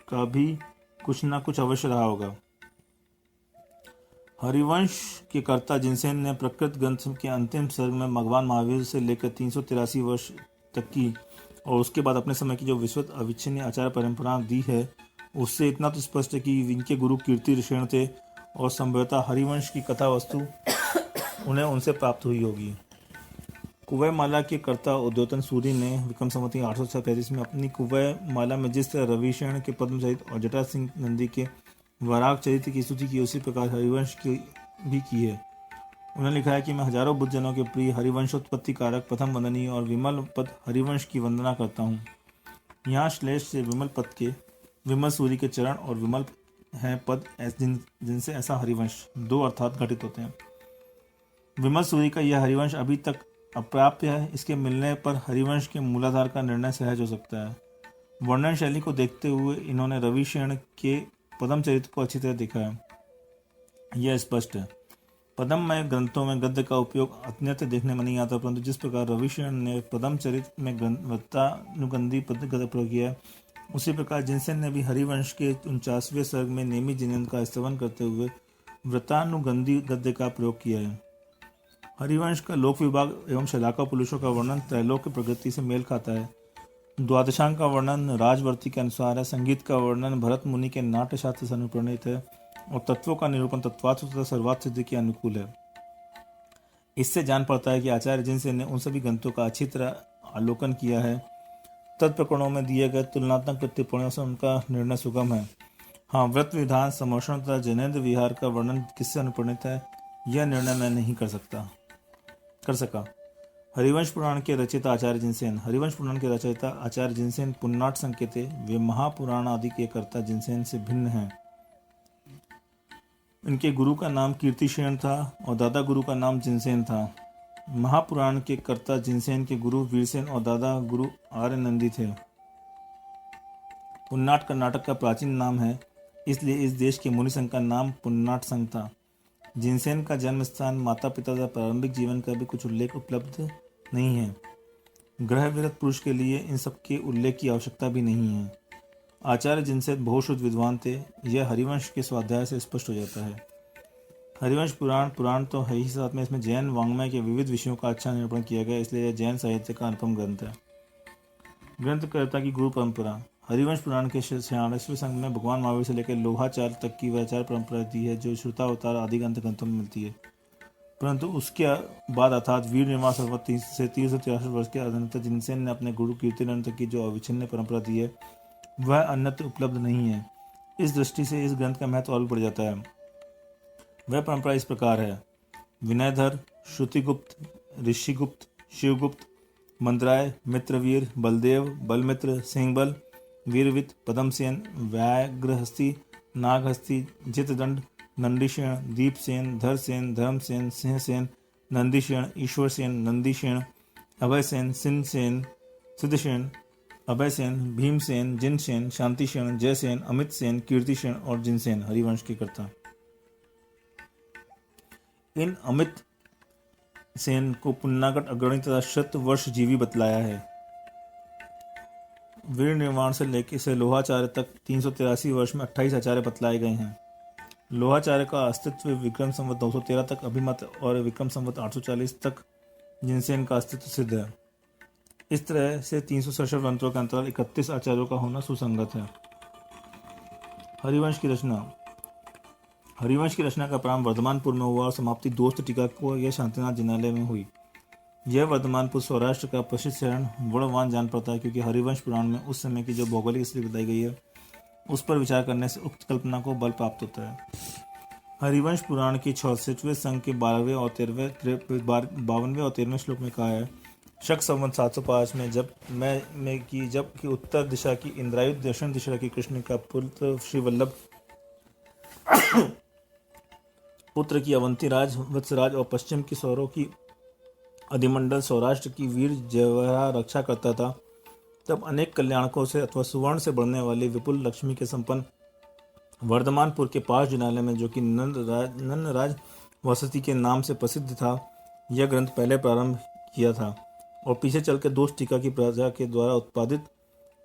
का भी कुछ न कुछ अवश्य रहा होगा। हरिवंश के कर्ता जिनसेन ने प्रकृत ग्रंथ के अंतिम सर्ग में भगवान महावीर से लेकर 383 वर्ष तक की और उसके बाद अपने समय की जो विश्वत अविच्छिन्न आचार परंपरा दी है, उससे इतना तो स्पष्ट है कि इनके गुरु कीर्ति ऋषण थे और संभवतः हरिवंश की कथा वस्तु उन्हें उनसे प्राप्त हुई होगी। कुवै माला के कर्ता उद्योतन सूरी ने विक्रम संवत 835 में अपनी कुवै माला में जिस तरह रविशरण के पद्म चरित्र और जटा सिंह नंदी के वराग चरित्र की स्तुति की, उसी प्रकार हरिवंश की भी की है। उन्होंने लिखा है कि मैं हजारों बुद्धजनों के प्रिय हरिवंशोत्पत्ति कारक प्रथम वंदनीय और विमल पद हरिवंश की वंदना करता हूँ। यहाँ श्लेष से विमल पद के विमल सूरी के चरण और विमल हैं पद जिनसे ऐसा हरिवंश 2 अर्थात घटित होते हैं। विमल सूरी का यह हरिवंश अभी तक अप्राप्य है। इसके मिलने पर हरिवंश के मूलाधार का निर्णय सहज हो सकता है। वर्णन शैली को देखते हुए इन्होंने रविशरण के पद्म चरित्र को अच्छी तरह देखा है, यह स्पष्ट है। पद्ममय ग्रंथों में गद्य का उपयोग अन्यत्र देखने में नहीं आता, परंतु जिस प्रकार रविशरण ने पद्म चरित्र में वृत्तानुगंधी पद्य का प्रयोग किया, उसी प्रकार जिनसेन ने भी हरिवंश के 49वें सर्ग में नेमी जिनेन्द्र का स्तवन करते हुए व्रतानुगंधी गद्य का प्रयोग किया है। हरिवंश का लोक विभाग एवं शलाका पुरुषों का वर्णन त्रैलोक्य प्रगति से मेल खाता है। द्वादशांग का वर्णन राजवर्ती के अनुसार है। संगीत का वर्णन भरत मुनि के नाट्य शास्त्र से अनुप्राणित है और तत्वों का निरूपण तत्वार्थ तथा सर्वार्थ सिद्धि के अनुकूल है। इससे जान पड़ता है कि आचार्य जिनसेन ने उन सभी ग्रंथों का अच्छी तरह अवलोकन किया है। तत्प्रकरणों में दिए गए तुलनात्मक टिप्पणियों से उनका निर्णय सुगम है। हाँ, व्रत विधान, समर्षण तथा जैनेन्द्र विहार का वर्णन किससे अनुप्राणित है, यह निर्णय मैं नहीं कर सका। हरिवंश पुराण के रचयिता आचार्य जिनसेन। हरिवंश पुराण के रचयिता आचार्य जिनसेन पुन्नाट संकेते वे महापुराण आदि के कर्ता जिनसेन से भिन्न हैं। इनके गुरु का नाम कीर्तिसेन था और दादा गुरु का नाम जिनसेन था। महापुराण के कर्ता जिनसेन के गुरु वीरसेन और दादा गुरु आर्य नंदी थे। पुन्नाट कर्नाटक का प्राचीन नाम है, इसलिए इस देश के मुनि संघ का नाम पुन्नाट संघ था। जिनसेन का जन्म स्थान, माता पिता तथा प्रारंभिक जीवन का भी कुछ उल्लेख उपलब्ध नहीं है। ग्रह विरत पुरुष के लिए इन सब के उल्लेख की आवश्यकता भी नहीं है। आचार्य जिनसेन बहुत शुद्ध विद्वान थे, यह हरिवंश के स्वाध्याय से स्पष्ट हो जाता है। हरिवंश पुराण तो है ही, साथ में इसमें जैन वाङ्मय के विविध विषयों का अच्छा निरूपण किया गया, इसलिए यह जैन साहित्य का अनुपम ग्रंथ है। ग्रंथकर्ता की गुरु परंपरा। हरिवंश पुराण के 46वें संग में भगवान महावीर से लेकर लोहाचार्य तक की आचार्य परंपरा दी है, जो श्रुतावतार आदि ग्रंथों में मिलती है। परंतु उसके बाद अर्थात वीर निर्माण सर्वत 363 वर्ष के अनंतर जिनसेन ने अपने गुरु कीर्तिनंद की जो अविच्छिन्न परंपरा दी है, वह अन्यत्र उपलब्ध नहीं है। इस दृष्टि से इस ग्रंथ का महत्व और भी बढ़ जाता है। वह परंपरा इस प्रकार है: विनयधर, श्रुतिगुप्त, ऋषिगुप्त, शिवगुप्त, मंदराय, मित्रवीर, बलदेव, बलमित्र, सिंहबल, वीरवित, पदमसेन, व्याघ्रहस्ती, नागहस्ती, जितदंड, नंदीसेन, दीपसेन, धरसेन, धर्मसेन, सिंहसेन, नंदीसेन, ईश्वरसेन, नंदीसेन, अभयसेन, सिंहसेन, सिद्धसेन, अभयसेन, भीमसेन, जिनसेन, शांतिसेन, जयसेन, अमितसेन, कीर्तिसेन और जिनसेन हरिवंश के कर्ता। इन अमित सेन को पुन्नागढ़ अग्रणी तथा शत वर्ष जीवी बतलाया है। वीर निर्माण से लेकर से लोहाचार्य तक 383 वर्ष में 28 आचार्य बतलाए गए हैं। लोहाचार्य का अस्तित्व विक्रम संवत 213 तक अभिमत और विक्रम संवत 840 तक जिनसेन का अस्तित्व सिद्ध है। इस तरह से 367 ग्रंथों के अंतराल 31 आचार्यों का होना सुसंगत है। हरिवंश की रचना। हरिवंश की रचना का प्रारंभ वर्धमानपुर में हुआ और समाप्ति दोस्त टीका को यह शांतिनाथ जिनालय में हुई। यह वर्धमानपुर सौराष्ट्र का प्रसिद्ध शरण वर्णवान जान पड़ता है, क्योंकि हरिवंश पुराण में उस समय की जो भौगोलिक स्थिति बताई गई है, उस पर विचार करने से उक्त कल्पना को बल प्राप्त होता है। हरिवंश पुराण की 66वें संघ के 52वें और 13वें श्लोक में कहा है: शक संवत 705 में जब कि उत्तर दिशा की इंद्रायुध दक्षिण दिशा की कृष्ण का पुत्र श्री वल्लभ पुत्र की अवंती राज वत्सराज और पश्चिम की सौरों की अधिमंडल सौराष्ट्र की वीर जयवरा रक्षा करता था, तब अनेक कल्याणकों से अथवा सुवर्ण से बढ़ने वाली विपुल लक्ष्मी के संपन्न वर्धमानपुर के पास जिनालय में, जो कि नंदराज वसति के नाम से प्रसिद्ध था, यह ग्रंथ पहले प्रारंभ किया था और पीछे चलकर दोस्त टीका की प्रजा के द्वारा उत्पादित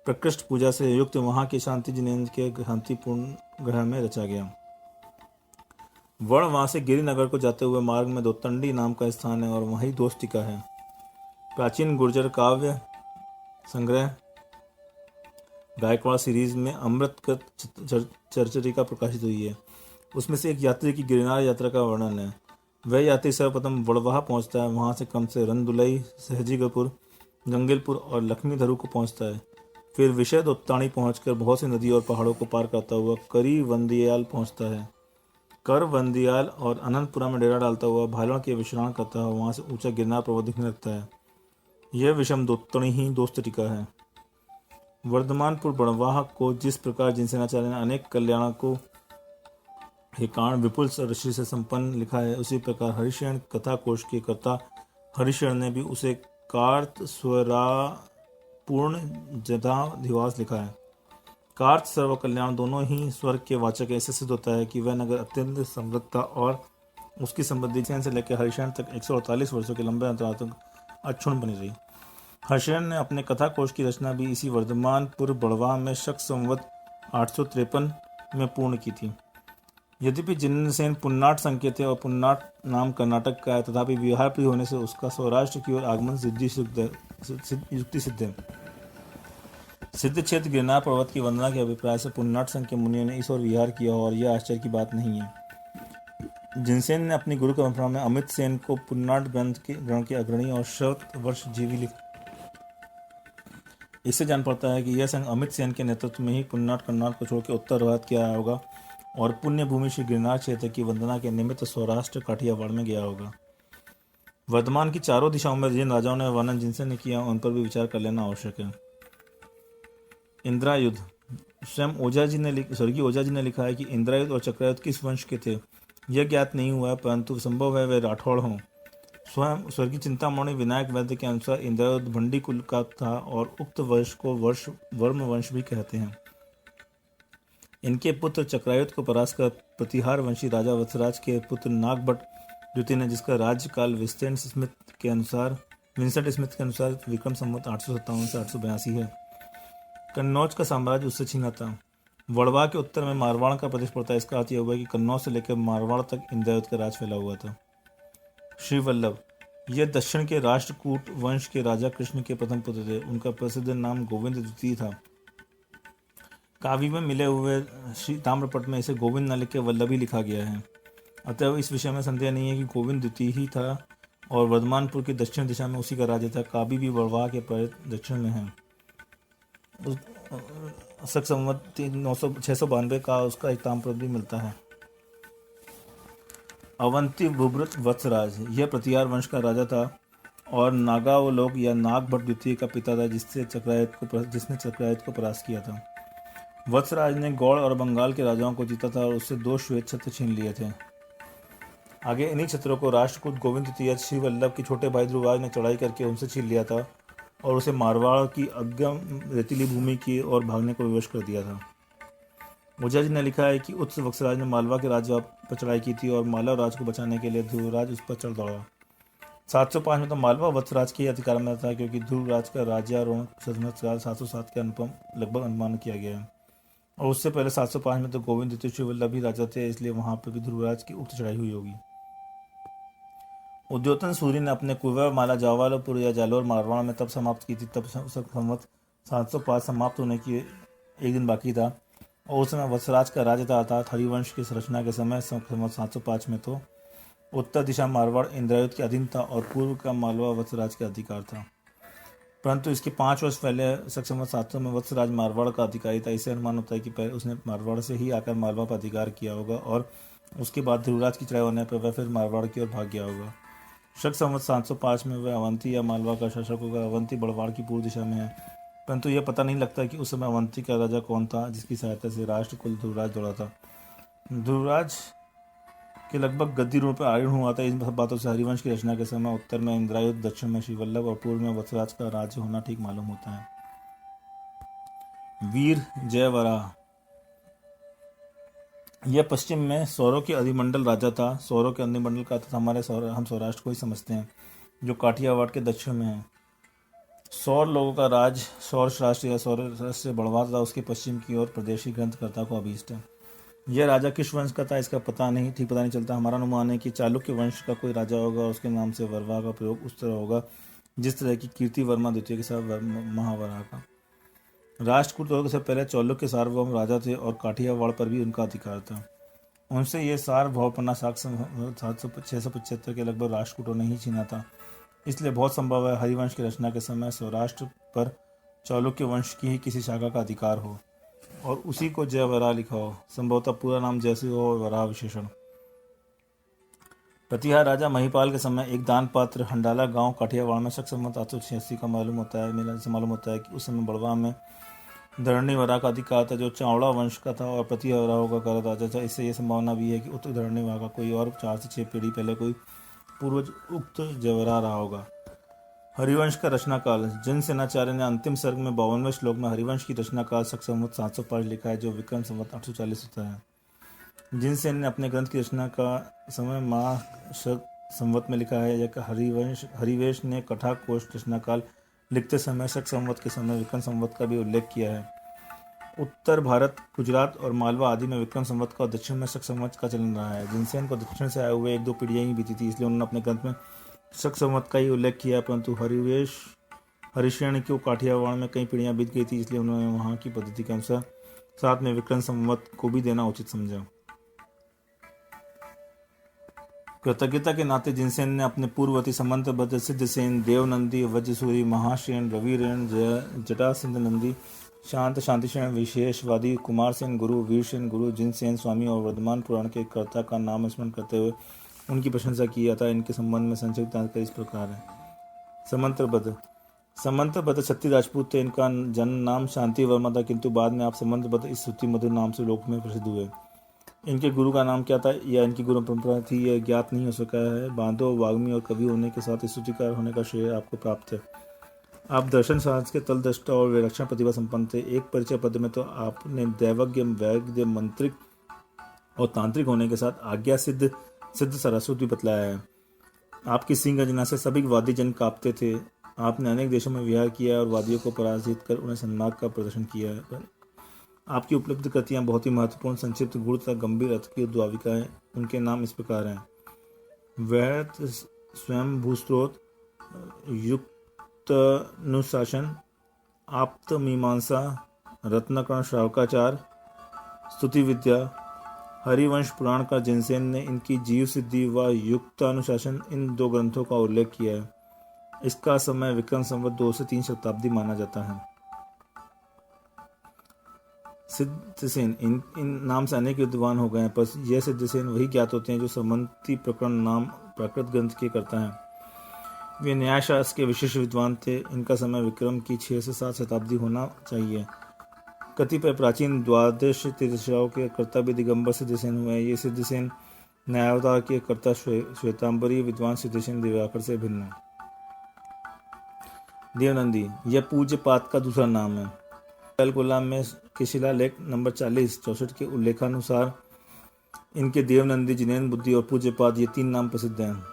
प्रकृष्ट पूजा से युक्त वहां के शांति जिनेन्द्र के शांतिपूर्ण ग्रह में रचा गया। वहाँ से गिरिनगर को जाते हुए मार्ग में दोतंडी नाम का स्थान है और वही दोस्त टीका है। प्राचीन गुर्जर काव्य संग्रह गायकवाड़ सीरीज में अमृतकृत चर्चरिका प्रकाशित हुई है। उसमें से एक यात्री की गिरनार यात्रा का वर्णन है। वह यात्री सर्वप्रथम वड़वाह पहुंचता है, वहां से क्रम से रंदुलई, सहजीगपुर, गंगेलपुर और लक्ष्मीधरू को पहुंचता है। फिर विषय दोत्ताणी पहुंचकर बहुत सी नदी और पहाड़ों को पार करता हुआ करी वंदियाल पहुंचता है। कर वंदियाल और अनंतपुरा में डेरा डालता हुआ भालड़ के विश्राम करता है, वहां से ऊंचा गिरनार पर्वत दिखने लगता है। यह विषम दोत्तणी ही दोस्त टीका है। वर्धमानपुर बड़वाह को जिस प्रकार जिनसेनाचार्य ने अनेक कल्याणकों के कारण विपुल ऋषि से संपन्न लिखा है, उसी प्रकार हरिशयन कथा कोश के कर्ता हरिशयन ने भी उसे कार्त स्वरापूर्ण जदाधिवास लिखा है। कार्त सर्व कल्याण दोनों ही स्वर्ग के वाचक है। इससे सिद्ध होता है कि वह नगर अत्यंत समृद्ध था और उसकी संबंधी से लेकर हरिशयन तक 148 वर्षों के लंबे अंतराल तक अक्षुण्ण बनी रही। हर्षण ने अपने कथा कोश की रचना भी इसी वर्धमान पूर्व बड़वाह में शक संवत 853 में पूर्ण की थी। यद्यपि जिनसेन पुन्नाट संकेत है और पुन्नाट नाम कर्नाटक का है, तथापि बिहार प्रिय होने से उसका सौराष्ट्र की ओर आगमन युक्ति सिद्ध है। सिद्ध क्षेत्र गिरनार पर्वत की वंदना के अभिप्राय से पुन्नाट संघ के मुनियों ने इस ओर विहार किया और यह आश्चर्य की बात नहीं है। जिनसेन ने अपनी गुरु परंपरा में अमित सेन को पुन्नाट ग्रंथ के अग्रणी और शत वर्ष जीवी लिखा। इससे जान पड़ता है कि यह संघ अमित सेन के नेतृत्व में ही पुन्नाट कर्नाटक को छोड़कर उत्तर भारत किया होगा और पुण्य भूमि श्री गिरनार क्षेत्र की वंदना के निमित्त सौराष्ट्र काठियावाड़ में गया होगा। वर्तमान की चारों दिशाओं में जिन राजाओं ने वर्णन जिनसेन ने किया उन पर भी विचार कर लेना आवश्यक है। इंद्रायुध। स्वयं स्वर्गीय ओझा जी ने लिखा है कि इंद्रायुध और चक्रायुध किस वंश के थे यह ज्ञात नहीं हुआ है, परंतु संभव है वे राठौड़ हों। स्वयं स्वर्गीय चिंतामणि विनायक वैद्य के अनुसार इंद्रायुध भंडी कुल का था और उक्त वंश को वर्म वंश भी कहते हैं। इनके पुत्र चक्रायुध को परास्त कर प्रतिहार वंशी राजा वत्सराज के पुत्र नागभट्ट द्वितीय ने, जिसका राज्यकाल विंसेंट स्मिथ के अनुसार विक्रम संवत 857 से 882 है, कन्नौज का साम्राज्य उससे छीना था। वड़वा के उत्तर में मारवाड़ का प्रदेश पड़ता है। इसका अर्थ यह हुआ कि कन्नौज से लेकर मारवाड़ तक इंद्रायुध का राज फैला हुआ था। श्री वल्लभ। यह दक्षिण के राष्ट्रकूट वंश के राजा कृष्ण के प्रथम पुत्र थे। उनका प्रसिद्ध नाम गोविंद द्वितीय था। काव्य में मिले हुए श्री ताम्रपट में इसे गोविंद न लिख के वल्लभ ही लिखा गया है। अतः इस विषय में संदेह नहीं है कि गोविंद द्वितीय ही था और वर्धमानपुर की दक्षिण दिशा में उसी का राज्य था। काबी भी वड़वा के दक्षिण में है। शक संवत 692 का उसका एक ताम्रपट भी मिलता है। अवंती भूभृत वत्सराज। यह प्रतिहार वंश का राजा था और नागावलोक या नागभट्ट द्वितीय का पिता था, जिसने चक्रायुध को परास्त किया था। वत्सराज ने गौड़ और बंगाल के राजाओं को जीता था और उससे 2 श्वेत छत्र छीन लिए थे। आगे इन्हीं छत्रों को राष्ट्रकूट गोविंद द्वितीय श्री वल्लभ के छोटे भाई ध्रुवराज ने चढ़ाई करके उनसे छीन लिया था और उसे मारवाड़ की अगम रेतीली भूमि की ओर भागने को विवश कर दिया था। ओझा जी ने लिखा है कि उत्तर वत्सराज ने मालवा के राज्य पर चढ़ाई की थी और मालवा राज को बचाने के लिए ध्रुवराज उस पर चढ़ दौड़ा। 705 में तो मालवा वत्सराज के अधिकार में था, क्योंकि ध्रुवराज का राज्यारोहण सल्तनत काल 707 के लगभग अनुमान किया गया है और उससे पहले 705 में तो गोविंद द्वितीय श्री वल्लभ ही राजा थे, इसलिए वहां पर भी ध्रुवराज की उक्त चढ़ाई हुई होगी। उद्योतन सूर्य ने अपने कुंवर माला जावालपुर या जालोर मारवाड़ में तब समाप्त की थी, तब संवत 705 समाप्त होने की एक दिन बाकी था और उस समय वत्सराज का राज्य था, अर्थात हरिवंश की संरचना के समय संवत 705 में तो उत्तर दिशा मारवाड़ इंद्रायुध के अधीन था और पूर्व का मालवा वत्सराज के अधिकार था। परंतु इसके 5 वर्ष पहले संवत 700 में वत्सराज मारवाड़ का अधिकारी था। इससे अनुमान होता है कि पहले उसने मारवाड़ से ही आकर मालवा पर अधिकार किया होगा और उसके बाद ध्रुवराज की चढ़ाई होने पर वह फिर मारवाड़ की ओर भाग गया होगा। शक संवत 705 में वह अवंती या मालवा का शासक होगा। अवंती बड़वाड़ की पूर्व दिशा में है, परंतु यह पता नहीं लगता कि उस समय अवंती का राजा कौन था जिसकी सहायता से राष्ट्रकुल ध्रुवराज दौड़ा था। ध्रुवराज के लगभग गद्दी रूप पर आरूढ़ हुआ था। इन बातों से हरिवंश की रचना के समय उत्तर में इंद्रायुध, दक्षिण में श्री वल्लभ और पूर्व में वत्सराज का राज्य होना ठीक मालूम होता है। वीर जयवराह। यह पश्चिम में सौरों के अधिमंडल राजा था। सौरों के अधिमंडल का अर्थ हम सौराष्ट्र को ही समझते हैं, जो काठियावाड़ के दक्षिण में है। सौर लोगों का राज सौर राष्ट्र या सौर राष्ट्र से बढ़वा था, उसके पश्चिम की ओर प्रदेशी ग्रंथकर्ता को अभीष्ट है। यह राजा किस वंश का था इसका पता नहीं चलता। हमारा अनुमान है कि चालुक्य वंश का कोई राजा होगा। उसके नाम से वर्वा का प्रयोग उस तरह होगा जिस तरह की कीर्ति वर्मा द्वितीय के साथ महावराह का। राष्ट्रकूट से पहले चालुक्य सार्वभौम राजा थे और काठियावाड़ पर भी उनका अधिकार था। उनसे यह सार्वभौमपन्ना 675 के लगभग राष्ट्रकूटों ने ही छीना था। इसलिए बहुत संभव है हरिवंश की रचना के समय सौराष्ट्र पर चालुक्य वंश की ही किसी शाखा का अधिकार हो और उसी को जयवराह लिखा हो। संभवतः पूरा नाम जैसे हो और वराह विशेषण। प्रतिहार राजा महिपाल के समय एक दान पात्र हंडाला गांव काठियावाड़ में शक संवत 886 का मालूम होता है कि उस समय बड़वा में धरणी वराह का अधिकार था, जो चावड़ा वंश का था और प्रतिहारों का कर राजा था। इससे यह संभावना भी है कि उत्तर धरणी वराह का कोई और 4 से 6 पीढ़ी पहले कोई पूर्वज उक्त जयवराह रहा होगा। हरिवंश का रचना काल। जिनसेनाचार्य ने अंतिम सर्ग में 52वें श्लोक में हरिवंश की रचना काल शक संवत 705 लिखा है, जो विक्रम संवत 840 होता है। जिनसेन ने अपने ग्रंथ की रचना का समय माह संवत में लिखा है। हरिवेश ने कथा कोश रचना काल लिखते समय शक संवत के समय विक्रम संवत का भी उल्लेख किया है। उत्तर भारत, गुजरात और मालवा आदि में विक्रम संवत का और दक्षिण में शक संवत का चलन रहा है। जिनसेन को दक्षिण से आए हुए 1-2 पीढ़ियां ही बीती थी, इसलिए उन्होंने अपने ग्रंथ में शक संवत का ही उल्लेख किया, परंतु हरिशेण को काठियावाड़ में कई पीढ़ियां बीत गई थी, इसलिए उन्होंने वहां की पद्धति के अनुसार साथ में विक्रम संवत को भी देना उचित समझा। कृतज्ञता के नाते जिनसेन ने अपने पूर्ववर्ती समंतबद्ध सिद्धसेन, देवनंदी, वज्रसूरी, महासेन, रविरेण, जटासिंध नंदी, शांत, शांतिसेन, विशेषवादी, कुमारसेन गुरु, वीरसेन गुरु, जिनसेन स्वामी और वर्धमान पुराण के कर्ता का नाम स्मरण करते हुए उनकी प्रशंसा की। अतः इनके संबंध में संक्षिप्त जानकारी इस प्रकार है। समंतबद्ध क्षत्रिय राजपूत थे। इनका जन्म नाम शांति वर्मा था, किंतु बाद में आप समंतबद्ध इस श्रुति मधुर नाम से लोक में प्रसिद्ध हुए। इनके गुरु का नाम क्या था या इनकी गुरु परंपरा थी, यह ज्ञात नहीं हो सका है। बांधव, वाग्मी और कवि होने के साथ स्तुतिकार होने का श्रेय आपको प्राप्त है। आप दर्शन शास्त्र के तलदृष्टा और विलक्षण प्रतिभा संपन्न थे। एक परिचय पद में तो आपने दैवज्ञ, वैद्य, मंत्रिक और तांत्रिक होने के साथ आज्ञा सिद्ध सरस्वत भी बतलाया है। आपकी सिंह गर्जना से सभी वाद्य जन कांपते थे। आपने अनेक देशों में विहार किया और वादियों को पराजित कर उन्हें सन्मार्ग का प्रदर्शन किया है। आपकी उपलब्ध कृतियाँ बहुत ही महत्वपूर्ण, संक्षिप्त, गूढ़ तथा गंभीर अर्थ की उद्भाविका है। उनके नाम इस प्रकार हैं: वैत स्वयं भूस्त्रोत, युक्तानुशासन, आप्त मीमांसा, रत्नकर्ण श्रावकाचार, स्तुति विद्या। हरिवंश पुराण का जिनसेन ने इनकी जीव सिद्धि व युक्तानुशासन इन 2 ग्रंथों का उल्लेख किया है। इसका समय विक्रम संवत 2 से 3 शताब्दी माना जाता है। सिद्धसेन, इन नाम से अनेक विद्वान हो गए हैं, पर यह सिद्धसेन वही ज्ञात होते हैं जो समंती प्रकरण नाम प्राकृत ग्रंथ के करता है। वे न्यायशास्त्र के विशेष विद्वान थे। इनका समय विक्रम की 6 से 7 शताब्दी होना चाहिए। कतिपय प्राचीन द्वादश तीर्थशाओं के कर्ता भी दिगंबर सिद्धसेन हुए हैं। ये सिद्धसेन न्यायावतार के कर्ता श्वेतांबरी विद्वान सिद्धसेन दिव्याकर से भिन्न है। देवनंदी, यह पूज्य पाद का दूसरा नाम है। कलकुला में के शिलालेख नंबर 40-64 के उल्लेखानुसार इनके देवनंदी, जिनेन्द्र बुद्धि और पूज्यपाद ये 3 नाम प्रसिद्ध हैं।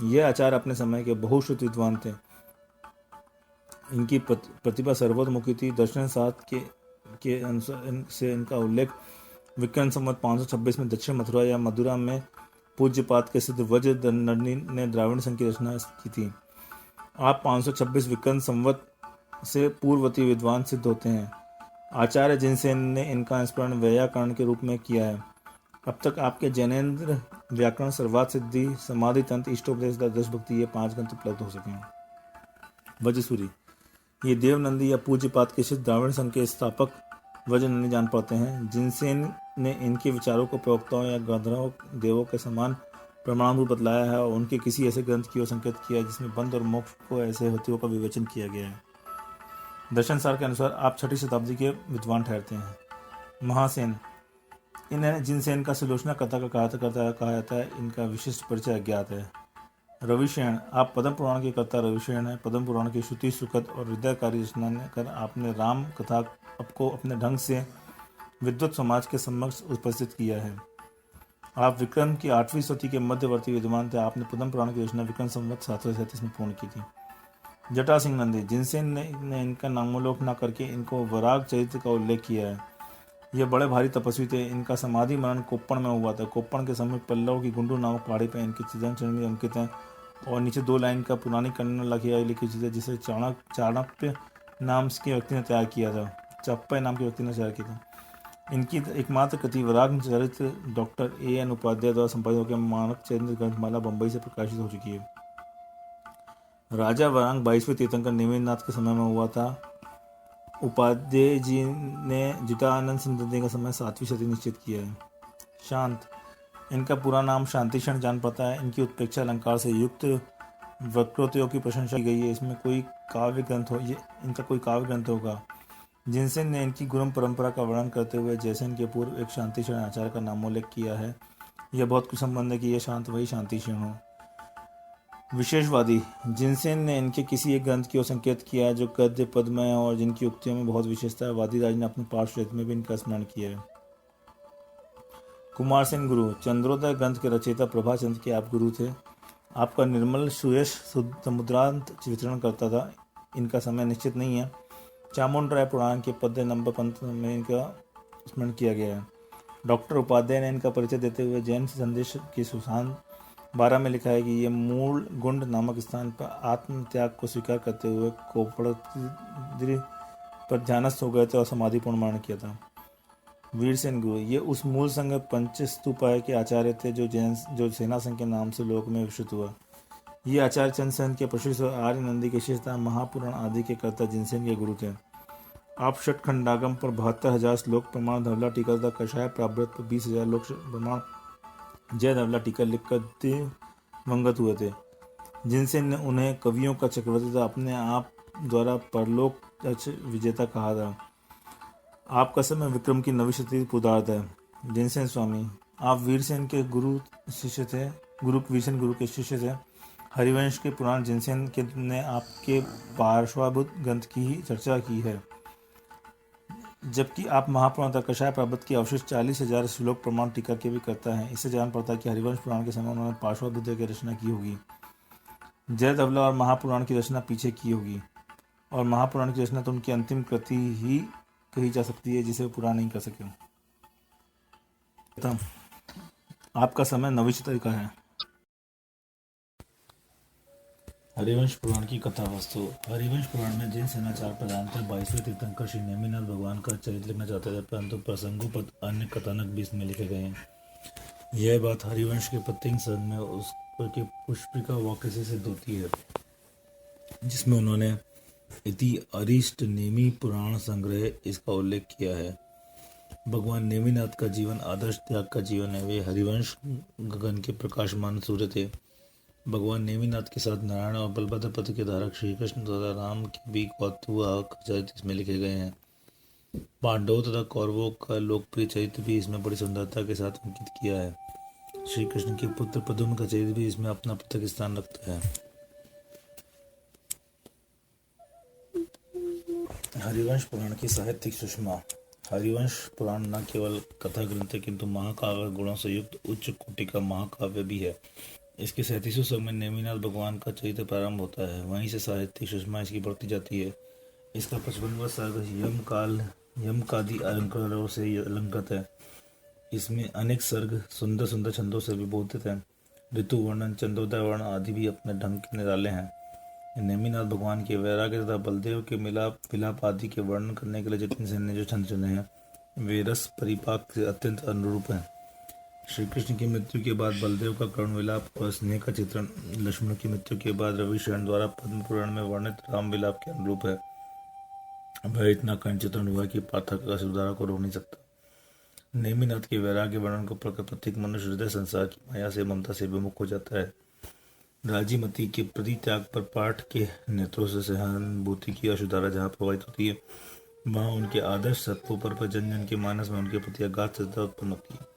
यह आचार्य अपने समय के बहुश्रुत विद्वान थे। इनकी प्रतिभा सर्वतोमुखी थी। दर्शन शास्त्र के अनुसार से इनका उल्लेख विक्रम संवत 526 में दक्षिण मथुरा या मधुरा में पूज्यपाद के सिद्ध वज्रनंदी ने द्राविड़ संघ की रचना की थी। आप 526 विक्रम संवत से पूर्ववर्ती विद्वान सिद्ध होते हैं। आचार्य जिनसेन ने इनका स्मरण व्याकरण के रूप में किया है। अब तक आपके जैनेन्द्र व्याकरण, सर्वार्थ सिद्धि, समाधि तंत्र, इष्टोपदेश, देशभक्ति ये 5 ग्रंथ उपलब्ध हो सके हैं। वज्रसूरी, ये देवनंदी या पूज्यपाद के सिद्ध द्राविड़ संघ के स्थापक वज्रनंदी जान पड़ते हैं। जिनसेन ने इनके विचारों को प्रवक्ताओं या गंधर्व देवों के समान प्रमाणभूत बतलाया है और उनके किसी ऐसे ग्रंथ की ओर संकेत किया है जिसमें बंध और मोक्ष को ऐसे हेतुओं का विवेचन किया गया है। दर्शनसार के अनुसार आप 6ठी शताब्दी के विद्वान ठहरते हैं। महासेन, इन्हें जिनसेन का सुलोचनाकर्ता का कहा जाता है। इनका विशिष्ट परिचय अज्ञात है। रविशेण, आप पद्म पुराण के कर्ता रविशेण हैं। पद्म पुराण की श्रुति, सुखद और हृदयकारी रचना कर आपने राम कथा को अपने ढंग से विद्वत समाज के समक्ष उपस्थित किया है। आप विक्रम की 8वीं शती के मध्यवर्ती विद्वान थे। आपने पद्म पुराण की रचना विक्रम संवत 737 में पूर्ण की थी। जटासिंह नंदी, जिनसेन ने इनका नामोल्लेख न करके इनको वराग चरित्र का उल्लेख किया है। यह बड़े भारी तपस्वी थे। इनका समाधि मरण कोप्पण में हुआ था। कोप्पण के समीप पल्लव की गुंडू नामक पहाड़ी पर इनकी चित्रचरण अंकित है और नीचे 2 लाइन का पुरानी कन्नड़ लिखी है जिसे चाणक्य नाम के व्यक्ति ने तैयार किया था। चप्पय नाम के व्यक्ति ने तैयार किया था। इनकी एकमात्र कृति वराग चरित्र डॉक्टर A.N. उपाध्याय द्वारा संपादित होकर मानक चरित्र ग्रंथमाला बंबई से प्रकाशित हो चुकी है। राजा वरांग 22वें तीर्थंकर निवेदनाथ के समय में हुआ था। उपाध्याय जी ने जटानंद सिंह का समय 7वीं शती निश्चित किया है। शांत, इनका पूरा नाम शांतिशण जान पड़ता है। इनकी उत्प्रेक्षा अलंकार से युक्त वक्रोक्तियों की प्रशंसा की गई है। इसमें कोई काव्य ग्रंथ इनका कोई काव्य ग्रंथ होगा। जिनसेन ने इनकी गुरु परंपरा का वर्णन करते हुए जैसेन के पूर्व एक शांतिशण आचार्य का नामोल्लेख किया है। यह बहुत कुछ संबंध है कि यह शांत वही शांतिशण हो। विशेषवादी, जिनसेन ने इनके किसी एक ग्रंथ की ओर संकेत किया है जो गद्य पद में है और जिनकी उक्तियों में बहुत विशेषता है। वादीराज ने अपने पार्श्वचरित्र में भी इनका स्मरण किया है। कुमारसेन गुरु, चंद्रोदय ग्रंथ के रचयिता प्रभाचंद्र के आप गुरु थे। आपका निर्मल सुयश समुद्रांत विचरण करता था। इनका समय निश्चित नहीं है। चामुंडराय पुराण के पद्य नंबर 15 में इनका स्मरण किया गया है। डॉक्टर उपाध्याय ने इनका परिचय देते हुए जैन संदेश की सुसान 12 में लिखा है कि ये मूल गुंड नामक स्थान पर आत्मत्याग को स्वीकार करते हुए कोपड़द्री पर ध्यानस्थ हो गए थे और समाधि पूर्ण किया था। वीरसेन गुरु ये उस मूल संघ पंचस्तूपाय के आचार्य थे जो सेना संघ के नाम से लोक में विकसित हुआ। ये आचार्य चंद सेन के प्रशिष्ट आर्य नंदी के शिष्य महापुराण आदि के कर्ता जिनसेन के गुरु थे। आप षटखंडागम पर 72,000 श्लोक प्रमाण धवला टीका तथा कषाय प्रावृत पर 20,000 लोक प्रमाण जय धवला टीका लिखकर दिवंगत हुए थे। जिनसेन ने उन्हें कवियों का चक्रवर्ती तथा अपने आप द्वारा परलोक विजेता कहा था। आपका समय विक्रम की नवी शती पूर्वार्ध है। जिनसेन स्वामी आप वीरसेन के गुरु शिष्य थे। वीरसेन गुरु के शिष्य थे। हरिवंश के पुराण जिनसेन के ने आपके पार्श्वभूत ग्रंथ की ही चर्चा की है, जबकि आप महापुराण तथा कषाय प्रावृत की अवशिष्ट 40,000 श्लोक प्रमाण टीका के भी करता है। इससे जान पड़ता है कि हरिवंश पुराण के समय उन्होंने पार्श्वभूत की रचना की होगी। जय धवला और महापुराण की रचना पीछे की होगी, और महापुराण की रचना तो उनकी अंतिम कृति ही कही जा सकती है जिसे पूरा नहीं कर सके। आपका समय नवी शती का है। हरिवंश पुराण की कथा वस्तु। हरिवंश पुराण में जिन सेनाचार प्रधानतः 22वें तीर्थंकर श्री नेमिनाथ भगवान का चरित्र लिखना चाहते थे, परंतु प्रसंगोपत अन्य कथानक भी इसमें लिखे गए हैं। यह बात हरिवंश के प्रत्येक सर्ग में उसके पुष्पिका वाक्य से सिद्ध होती है, जिसमें उन्होंने इति अरिष्ट नेमि पुराण संग्रह इसका उल्लेख किया है। भगवान नेमिनाथ का जीवन आदर्श त्याग का जीवन है। वे हरिवंश गगन के प्रकाशमान सूर्य थे। भगवान नेमिनाथ के साथ नारायण और बलभद्र पद के धारक श्री कृष्ण तथा राम के भी कौतूहक चरित्र इसमें लिखे गए हैं। पांडवों तथा कौरवों का लोकप्रिय चरित्र भी इसमें बड़ी सुंदरता के साथ अंकित किया है। श्री कृष्ण के पुत्र प्रद्युम्न का चरित्र भी इसमें अपना पृथक स्थान रखता है। हरिवंश पुराण की साहित्यिक सुषमा। हरिवंश पुराण न केवल कथा ग्रंथ है, किंतु महाकाव्य गुणों से युक्त उच्च कोटि का महाकाव्य भी है। इसके 37वें सर्ग में नेमिनाथ भगवान का चरित्र प्रारंभ होता है। वहीं से साहित्यिक सुषमा इसकी बढ़ती जाती है। इसका 55वां सर्ग यमकादि अलंकारों से अलंकृत है। इसमें अनेक सर्ग सुंदर सुंदर छंदों से विभूषित हैं। ऋतु वर्णन, चंद्रोदय वर्ण आदि भी अपने ढंग के निराले हैं। नेमिनाथ भगवान के वैराग्य तथा बलदेव के विलाप आदि के वर्णन करने के लिए जिनसेन ने जो छंद चुने हैं, वे रस परिपाक से अत्यंत अनुरूप हैं। श्री कृष्ण की मृत्यु के बाद बलदेव का करुण विलाप और स्नेह का चित्रण लक्ष्मण की मृत्यु के बाद रविशरण द्वारा पद्म पुराण में वर्णित राम विलाप के अनुरूप है। वह इतना कर्ण चित्रण हुआ कि पाठक का सुधारा को रोक नहीं सकता। नेमिनाथ के वैराग्य वर्णन को पढ़कर प्रत्येक मनुष्य हृदय संसार की माया से ममता से विमुख हो जाता है। राजीमती के प्रति त्याग पर पाठ के नेत्रों से सहानुभूति की अशुधारा जहाँ प्रवाहित होती है, वहाँ उनके आदर्श सत्वों पर जन जन के मानस में उनके प्रति अगाध श्रद्धा उत्पन्न होती है।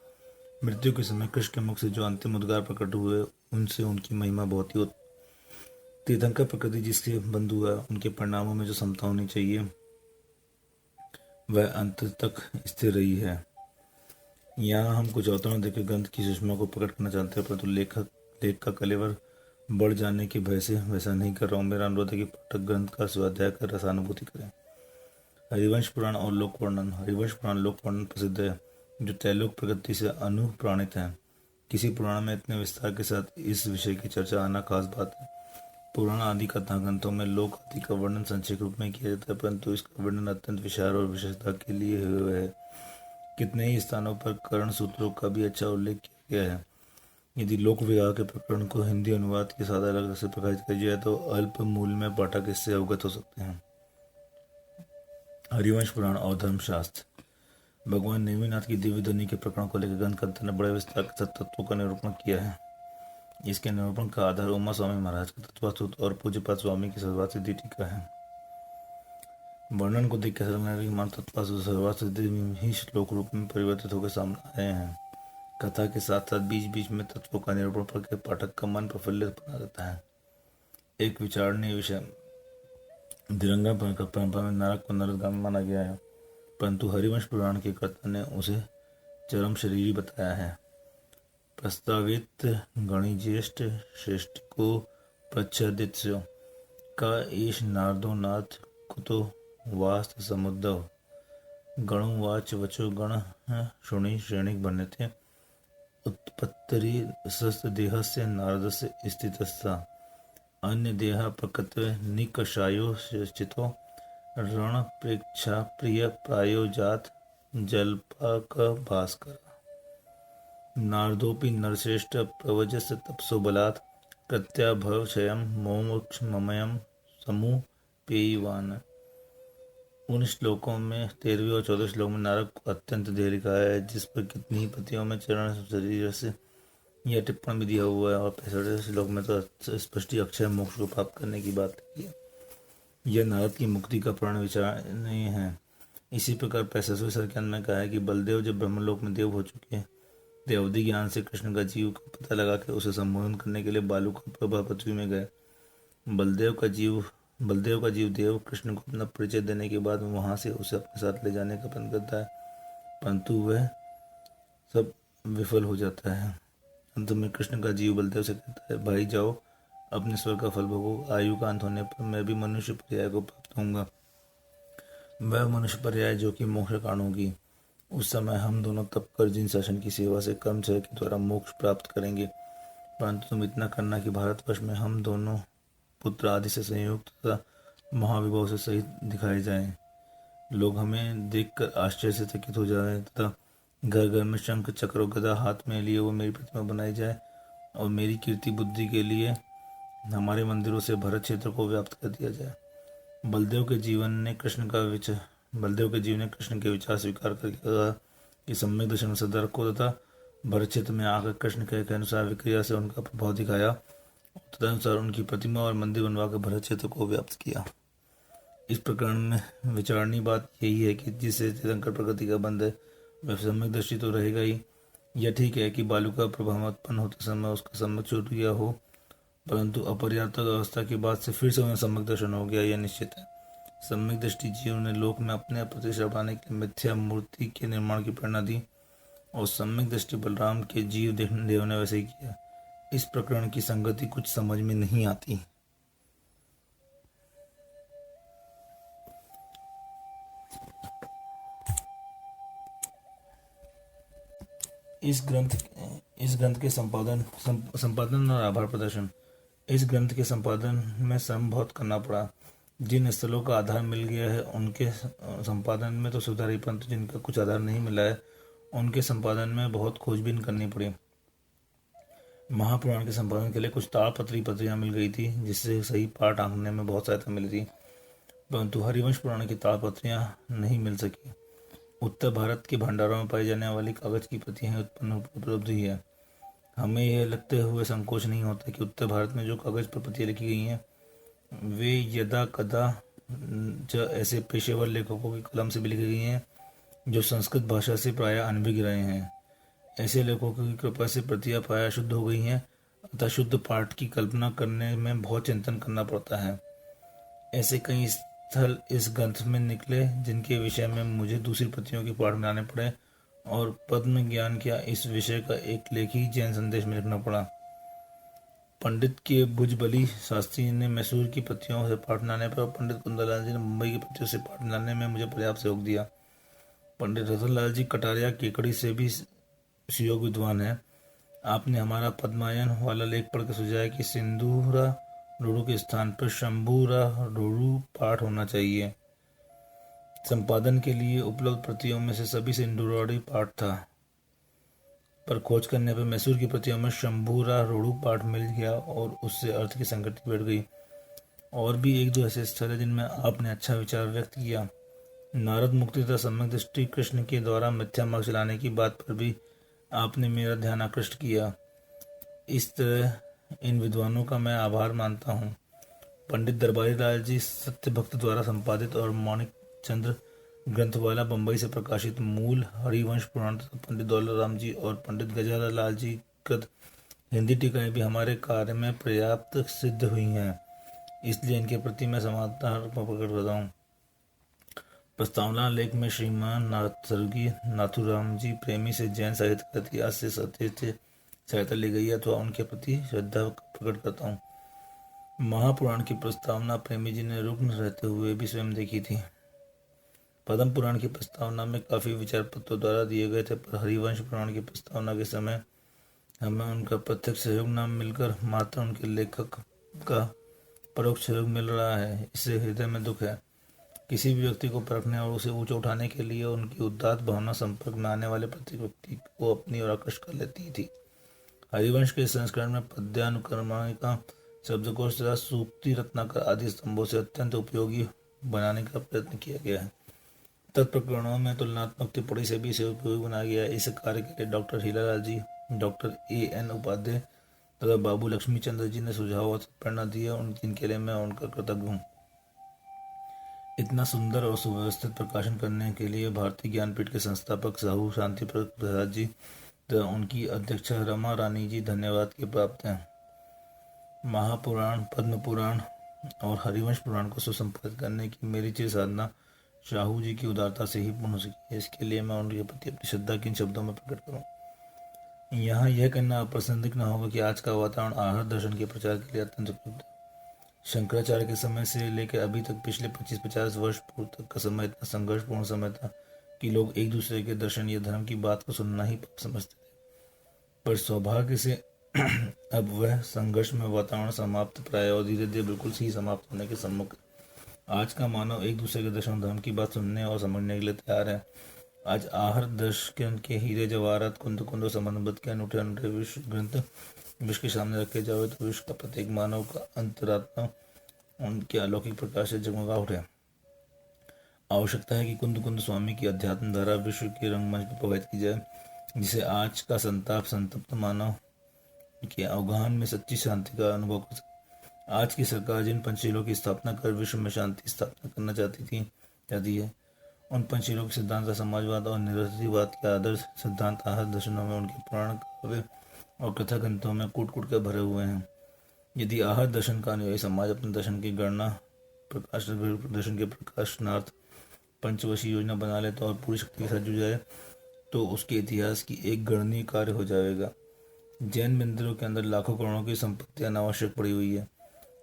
मृत्यु के समय कृष्ण के मुख से जो अंतिम उद्गार प्रकट हुए, उनसे उनकी महिमा बहुत ही होती। तीर्थंकर प्रकृति जिसके बंधु है, उनके परिणामों में जो समता होनी चाहिए वह अंत तक स्थिर रही है। यहाँ हम कुछ अवतरण देकर ग्रंथ की सुषमा को प्रकट करना चाहते हैं, परंतु लेख का कलेवर बढ़ जाने के भय से वैसा नहीं कर रहा हूँ। मेरा अनुरोध है कि पाठक ग्रंथ का स्वाध्याय कर रसानुभूति करें। हरिवंश पुराण और लोक वर्णन। हरिवंश पुराण लोक वर्णन प्रसिद्ध है, जो त्रैलोक प्रकृति से अनुप्राणित है। किसी पुराण में इतने विस्तार के साथ इस विषय की चर्चा आना खास बात है। पुराण आदि कथा ग्रंथों में लोक आदि का वर्णन संक्षिप्त रूप में किया जाता है, परंतु इसका वर्णन अत्यंत विशाल और विशेषता के लिए हुआ है। कितने ही स्थानों पर कर्ण सूत्रों का भी अच्छा उल्लेख किया गया है। यदि लोक विवाह के प्रकरण को हिंदी अनुवाद के साथ अलग से प्रकाशित किया जाए तो अल्प मूल्य में पाठक इससे अवगत हो सकते हैं। हरिवंश पुराण और धर्मशास्त्र। भगवान नेमिनाथ की दिव्य ध्वनि के प्रकरण को लेकर ग्रंथकर्ता ने बड़े विस्तार के साथ तत्वों का निरूपण किया है। इसके निरूपण का आधार उमा स्वामी महाराज का तत्वासूत्र और पूज्यपाद स्वामी की सर्वासिद्धि टीका है। वर्णन को देख के मान तत्वासूत्र सर्वासिद्धि ही श्लोक रूप में परिवर्तित होकर सामने आए हैं। कथा के साथ साथ बीच बीच में तत्वों का निरूपण करके पाठक का मन प्रफुल्लित बना देता है। एक विचारणीय विषय। दिरंगा परंपरा में नरक को नरकगामी माना गया है, परंतु हरिवंश पुराण के कर्ता ने उसे चरम शरीरी बताया है। प्रस्तावित गणिज्येष्ठ श्रेष्ठ को प्रच्छदित्यो का ईश नारदोनाथ कुतो वास्त समुद्र गणुवाच वचो गण शुणि श्रेणिक बनते उत्पत्तरि देहस्य नारदस्य स्थितस्सा अन्य देह प्रकृत्वे निकषायो चितो रण प्रेक्षा प्रिय प्रायो जात जल्पाक भास्कर नारदोपि नरश्रेष्ठ प्रवजस तपसो बलात् कृत्याभव क्षयम मोमुक्ष ममयम समूह पेयवान। उन श्लोकों में 13वें और 14वें श्लोक में नारद को अत्यंत देह लिखा है, जिस पर कितनी ही पतियों में चरण शरीर से यह टिप्पण भी दिया हुआ है, और 65वें श्लोक में तो स्पष्ट अक्षय मोक्ष को प्राप्त करने की बात लिखी है। यह नारद की मुक्ति का प्रण विचार नहीं है। इसी प्रकार 65वें संख्यान में कहा है कि बलदेव जब ब्रह्मलोक में देव हो चुके देवदी ज्ञान से कृष्ण का जीव का पता लगा के उसे संबोधन करने के लिए बालू का प्रभा पृथ्वी में गए। बलदेव का जीव देव कृष्ण को अपना परिचय देने के बाद वहां से उसे अपने साथ ले जाने का प्रयत्न करता है, परंतु वह सब विफल हो जाता है। अंत में कृष्ण का जीव बलदेव से कहता है, भाई जाओ अपने स्वर का फल भोगो, आयु का अंत होने पर मैं भी मनुष्य पर्याय को प्राप्त होऊंगा, वह मनुष्य पर्याय जो कि मोक्ष कारण होगी। उस समय हम दोनों तप कर जिन शासन की सेवा से कर्मचय के द्वारा मोक्ष प्राप्त करेंगे, परंतु तुम इतना करना कि भारतवर्ष में हम दोनों पुत्र आदि से संयुक्त तथा महाविभव से सहित दिखाए जाएं। लोग हमें देखकर आश्चर्य से चकित हो जाएं तथा घर घर में शंख चक्र और गदा हाथ में लिए वो मेरी प्रतिमा बनाई जाए, और मेरी कीर्ति बुद्धि के लिए हमारे मंदिरों से भरत क्षेत्र को व्याप्त कर दिया जाए। बलदेव के जीव ने कृष्ण के विचार स्वीकार करके कहा कि सम्यक दर्शन में सदा रखो, तथा भरत क्षेत्र में आकर कृष्ण के अनुसार विक्रिया से उनका प्रभाव दिखाया, तदनुसार उनकी प्रतिमा और मंदिर बनवा कर भरत क्षेत्र को व्याप्त किया। इस प्रकरण में विचारणी बात यही है कि जिससे तीर्थंकर प्रकृति का बंध है वह सम्यक दृष्टि तो रहेगा ही। यह ठीक है कि बालू का प्रभाव उत्पन्न होते समय उसका सम्यक छूट गया हो, परंतु अपर्याप्त अवस्था के बाद से फिर से उन्हें सम्यक दर्शन हो गया, यह निश्चित है। सम्यक दृष्टि जीव ने लोक में अपने प्रतिष्ठा बढ़ाने के लिए मिथ्या मूर्ति के निर्माण की प्रेरणा दी, और सम्यक दृष्टि बलराम के जीव देव ने वैसे ही किया। इस प्रकरण की संगति कुछ समझ में नहीं आती। इस ग्रंथ के संपादन और आभार प्रदर्शन। इस ग्रंथ के संपादन में श्रम बहुत करना पड़ा। जिन स्थलों का आधार मिल गया है उनके संपादन में तो सुधार ही, परंतु जिनका कुछ आधार नहीं मिला है उनके संपादन में बहुत खोजबीन करनी पड़ी। महापुराण के संपादन के लिए कुछ ताड़पत्रियां मिल गई थी, जिससे सही पाठ आंकने में बहुत सहायता मिली थी, परंतु हरिवंश पुराण की ताड़पत्रियां नहीं मिल सकी। उत्तर भारत के भंडारों में पाई जाने वाली कागज की प्रतियां उपलब्ध ही है। हमें यह लगते हुए संकोच नहीं होता कि उत्तर भारत में जो कागज पर प्रतियां लिखी गई हैं वे यदा कदा ऐसे पेशेवर लेखकों की कलम से भी लिखी गई हैं जो संस्कृत भाषा से प्राय अनभिज्ञ रहे हैं। ऐसे लेखकों की कृपा से प्रतियां प्राय शुद्ध हो गई हैं, अतः शुद्ध पाठ की कल्पना करने में बहुत चिंतन करना पड़ता है। ऐसे कई स्थल इस ग्रंथ में निकले जिनके विषय में मुझे दूसरी प्रतियों के पाठ मिलाने पड़े, और पद्म ज्ञान क्या इस विषय का एक लेख ही जैन संदेश में लिखना पड़ा। पंडित के भुजबली शास्त्री ने मैसूर की प्रतियों से पाठ मिलाने पर, पंडित कुंदलाल जी ने मुंबई की प्रतियों से पाठ मिलाने में मुझे पर्याप्त सहयोग दिया। पंडित रतनलाल जी कटारिया केकड़ी से भी सुयोग विद्वान है। आपने हमारा पद्मायन वाला लेख पढ़कर सुझाया कि सिंधुरा रोड़ू के स्थान पर शंभूरा रोड़ू पाठ होना चाहिए। संपादन के लिए उपलब्ध प्रतियों में से सभी सिंधुराड़ी पाठ था, पर खोज करने पर मैसूर की प्रतियों में शंभूरा रोड़ू पाठ मिल गया और उससे अर्थ की संगति बैठ गई। और भी एक दो ऐसे स्थल है जिनमें आपने अच्छा विचार व्यक्त किया। नारद मुक्ति तथा सम्यक दृष्टि कृष्ण के द्वारा मिथ्या मार्ग चलाने की बात पर भी आपने मेरा ध्यान आकृष्ट किया। इस तरह इन विद्वानों का मैं आभार मानता हूँ। पंडित दरबारी लाल जी सत्य भक्त द्वारा संपादित और माणिक चंद्र ग्रंथ वाला बंबई से प्रकाशित मूल हरिवंश पुराण तथा पंडित दौलत राम जी और पंडित गजाला लाल जी कृत हिंदी टीकाएं भी हमारे कार्य में पर्याप्त सिद्ध हुई हैं, इसलिए इनके प्रति मैं समाधान प्रकट करता हूँ। प्रस्तावना लेख में श्रीमान स्वर्गीय नाथुराम जी प्रेमी से जैन साहित्य का इतिहास से सहायता ली गई है, तो उनके प्रति श्रद्धा प्रकट करता हूँ। महापुराण की प्रस्तावना प्रेमी जी ने रुग्ण रहते हुए भी स्वयं देखी थी। पद्म पुराण की प्रस्तावना में काफी विचार पत्रों द्वारा दिए गए थे, पर हरिवंश पुराण की प्रस्तावना के समय हमें उनका प्रत्यक्ष सहयोग न मिलकर मात्र उनके लेखक का परोक्ष सहयोग मिल रहा है। इससे हृदय में दुख है। किसी भी व्यक्ति को परखने और उसे ऊंचा उठाने के लिए उनकी उदात्त भावना संपर्क में आने वाले प्रत्येक व्यक्ति को अपनी ओर आकर्षित कर लेती थी। हरिवंश के संस्करण में पद्यानुक्रमणिका, शब्दकोश तथा सूक्ति रत्नाकर आदि स्तंभों से अत्यंत उपयोगी बनाने का प्रयत्न किया गया है। तत्प्रकरणों में तुलनात्मक टिप्पणी से भी इसे उपयोगी बनाया गया है। इस कार्य के लिए डॉक्टर हीरालाल जी, डॉक्टर A.N. उपाध्याय तथा बाबू लक्ष्मी चंद्र जी ने सुझाव और प्रेरणा दी है, जिनके लिए मैं उनका कृतज्ञ हूँ। इतना सुंदर और सुव्यवस्थित प्रकाशन करने के लिए भारतीय ज्ञानपीठ के संस्थापक साहू शांति प्रसाद जी तथा उनकी अध्यक्षा रमा रानी जी धन्यवाद के प्राप्त हैं। महापुराण, पद्म पुराण और हरिवंश पुराण को सुसंपादित करने की मेरी चिर साधना शाहू जी की उदारता से ही पूर्ण हो सकी है। इसके लिए मैं उनके प्रति अपनी श्रद्धा किन शब्दों में प्रकट करूं। यहाँ यह कहना अप्रासंगिक न होगा कि आज का वातावरण आहार दर्शन के प्रचार के लिए अत्यंत उपयुक्त है। शंकराचार्य के समय से लेकर अभी तक पिछले 25-50 वर्ष पूर्व तक का समय इतना संघर्षपूर्ण समय था कि लोग एक दूसरे के दर्शन या धर्म की बात को सुनना ही पाप समझते थे। पर सौभाग्य से अब वह संघर्ष में वातावरण समाप्त प्राय और धीरे धीरे बिल्कुल ही समाप्त होने के सम्मुख। आज का मानव एक दूसरे के दर्शन धर्म की बात सुनने और समझने के लिए तैयार है। आज आहार दर्शन के हीरे जवाहरात कुंद कुंद संबंध के अनूठे अनूठे विश्व ग्रंथ विश्व के सामने रखे जाए तो विश्व का प्रत्येक मानव का अंतरात्मा उनके अलौकिक प्रकाश से जगमगा उठे। आवश्यकता है कि कुंद कुंद स्वामी की अध्यात्म धारा विश्व के रंगमंच पर प्रवाहित की जाए, जिसे आज का संताप संतप्त मानव के अवगाहन में सच्ची शांति का अनुभव कर सके। आज की सरकार जिन पंचशीलों की स्थापना कर विश्व में शांति स्थापना करना चाहती है, उन पंचशीलों के सिद्धांत समाजवाद और निरतिवाद के आदर्श सिद्धांत आहार दर्शनों में, उनके पुराण काव्य और कथा ग्रंथों में कूट कूट कर भरे हुए हैं। यदि आहार दर्शन का अनुयायी समाज अपने दर्शन की गणना दर्शन के प्रकाशनार्थ पंचवशी योजना बना ले तो और पूरी शक्ति के साथ जुट जाए तो उसके इतिहास की एक गणनीय कार्य हो जाएगा। जैन मंदिरों के अंदर लाखों करोड़ों की संपत्ति अनावश्यक पड़ी हुई है।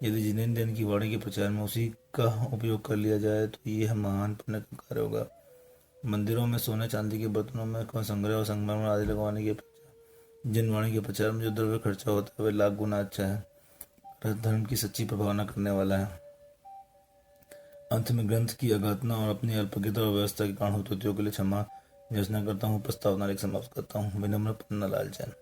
यदि जिनेंद्र की वाणी के प्रचार में उसी का उपयोग कर लिया जाए तो यह महान पुण्य का कार्य होगा। मंदिरों में सोने चांदी के बर्तनों में संग्रह और संगमरमर आदि लगवाने के जिन वाणी के प्रचार में जो द्रव्य खर्चा होता है वह लाख गुना अच्छा है, धर्म की सच्ची प्रभावना करने वाला है। अंत में ग्रंथ की अगाधना और अपनी अल्पज्ञता और व्यवस्था के कारण हुई त्रुटियों के लिए क्षमा याचना करता हूँ। प्रस्तावना समाप्त करता हूँ। विनम्र पन्ना लाल जैन।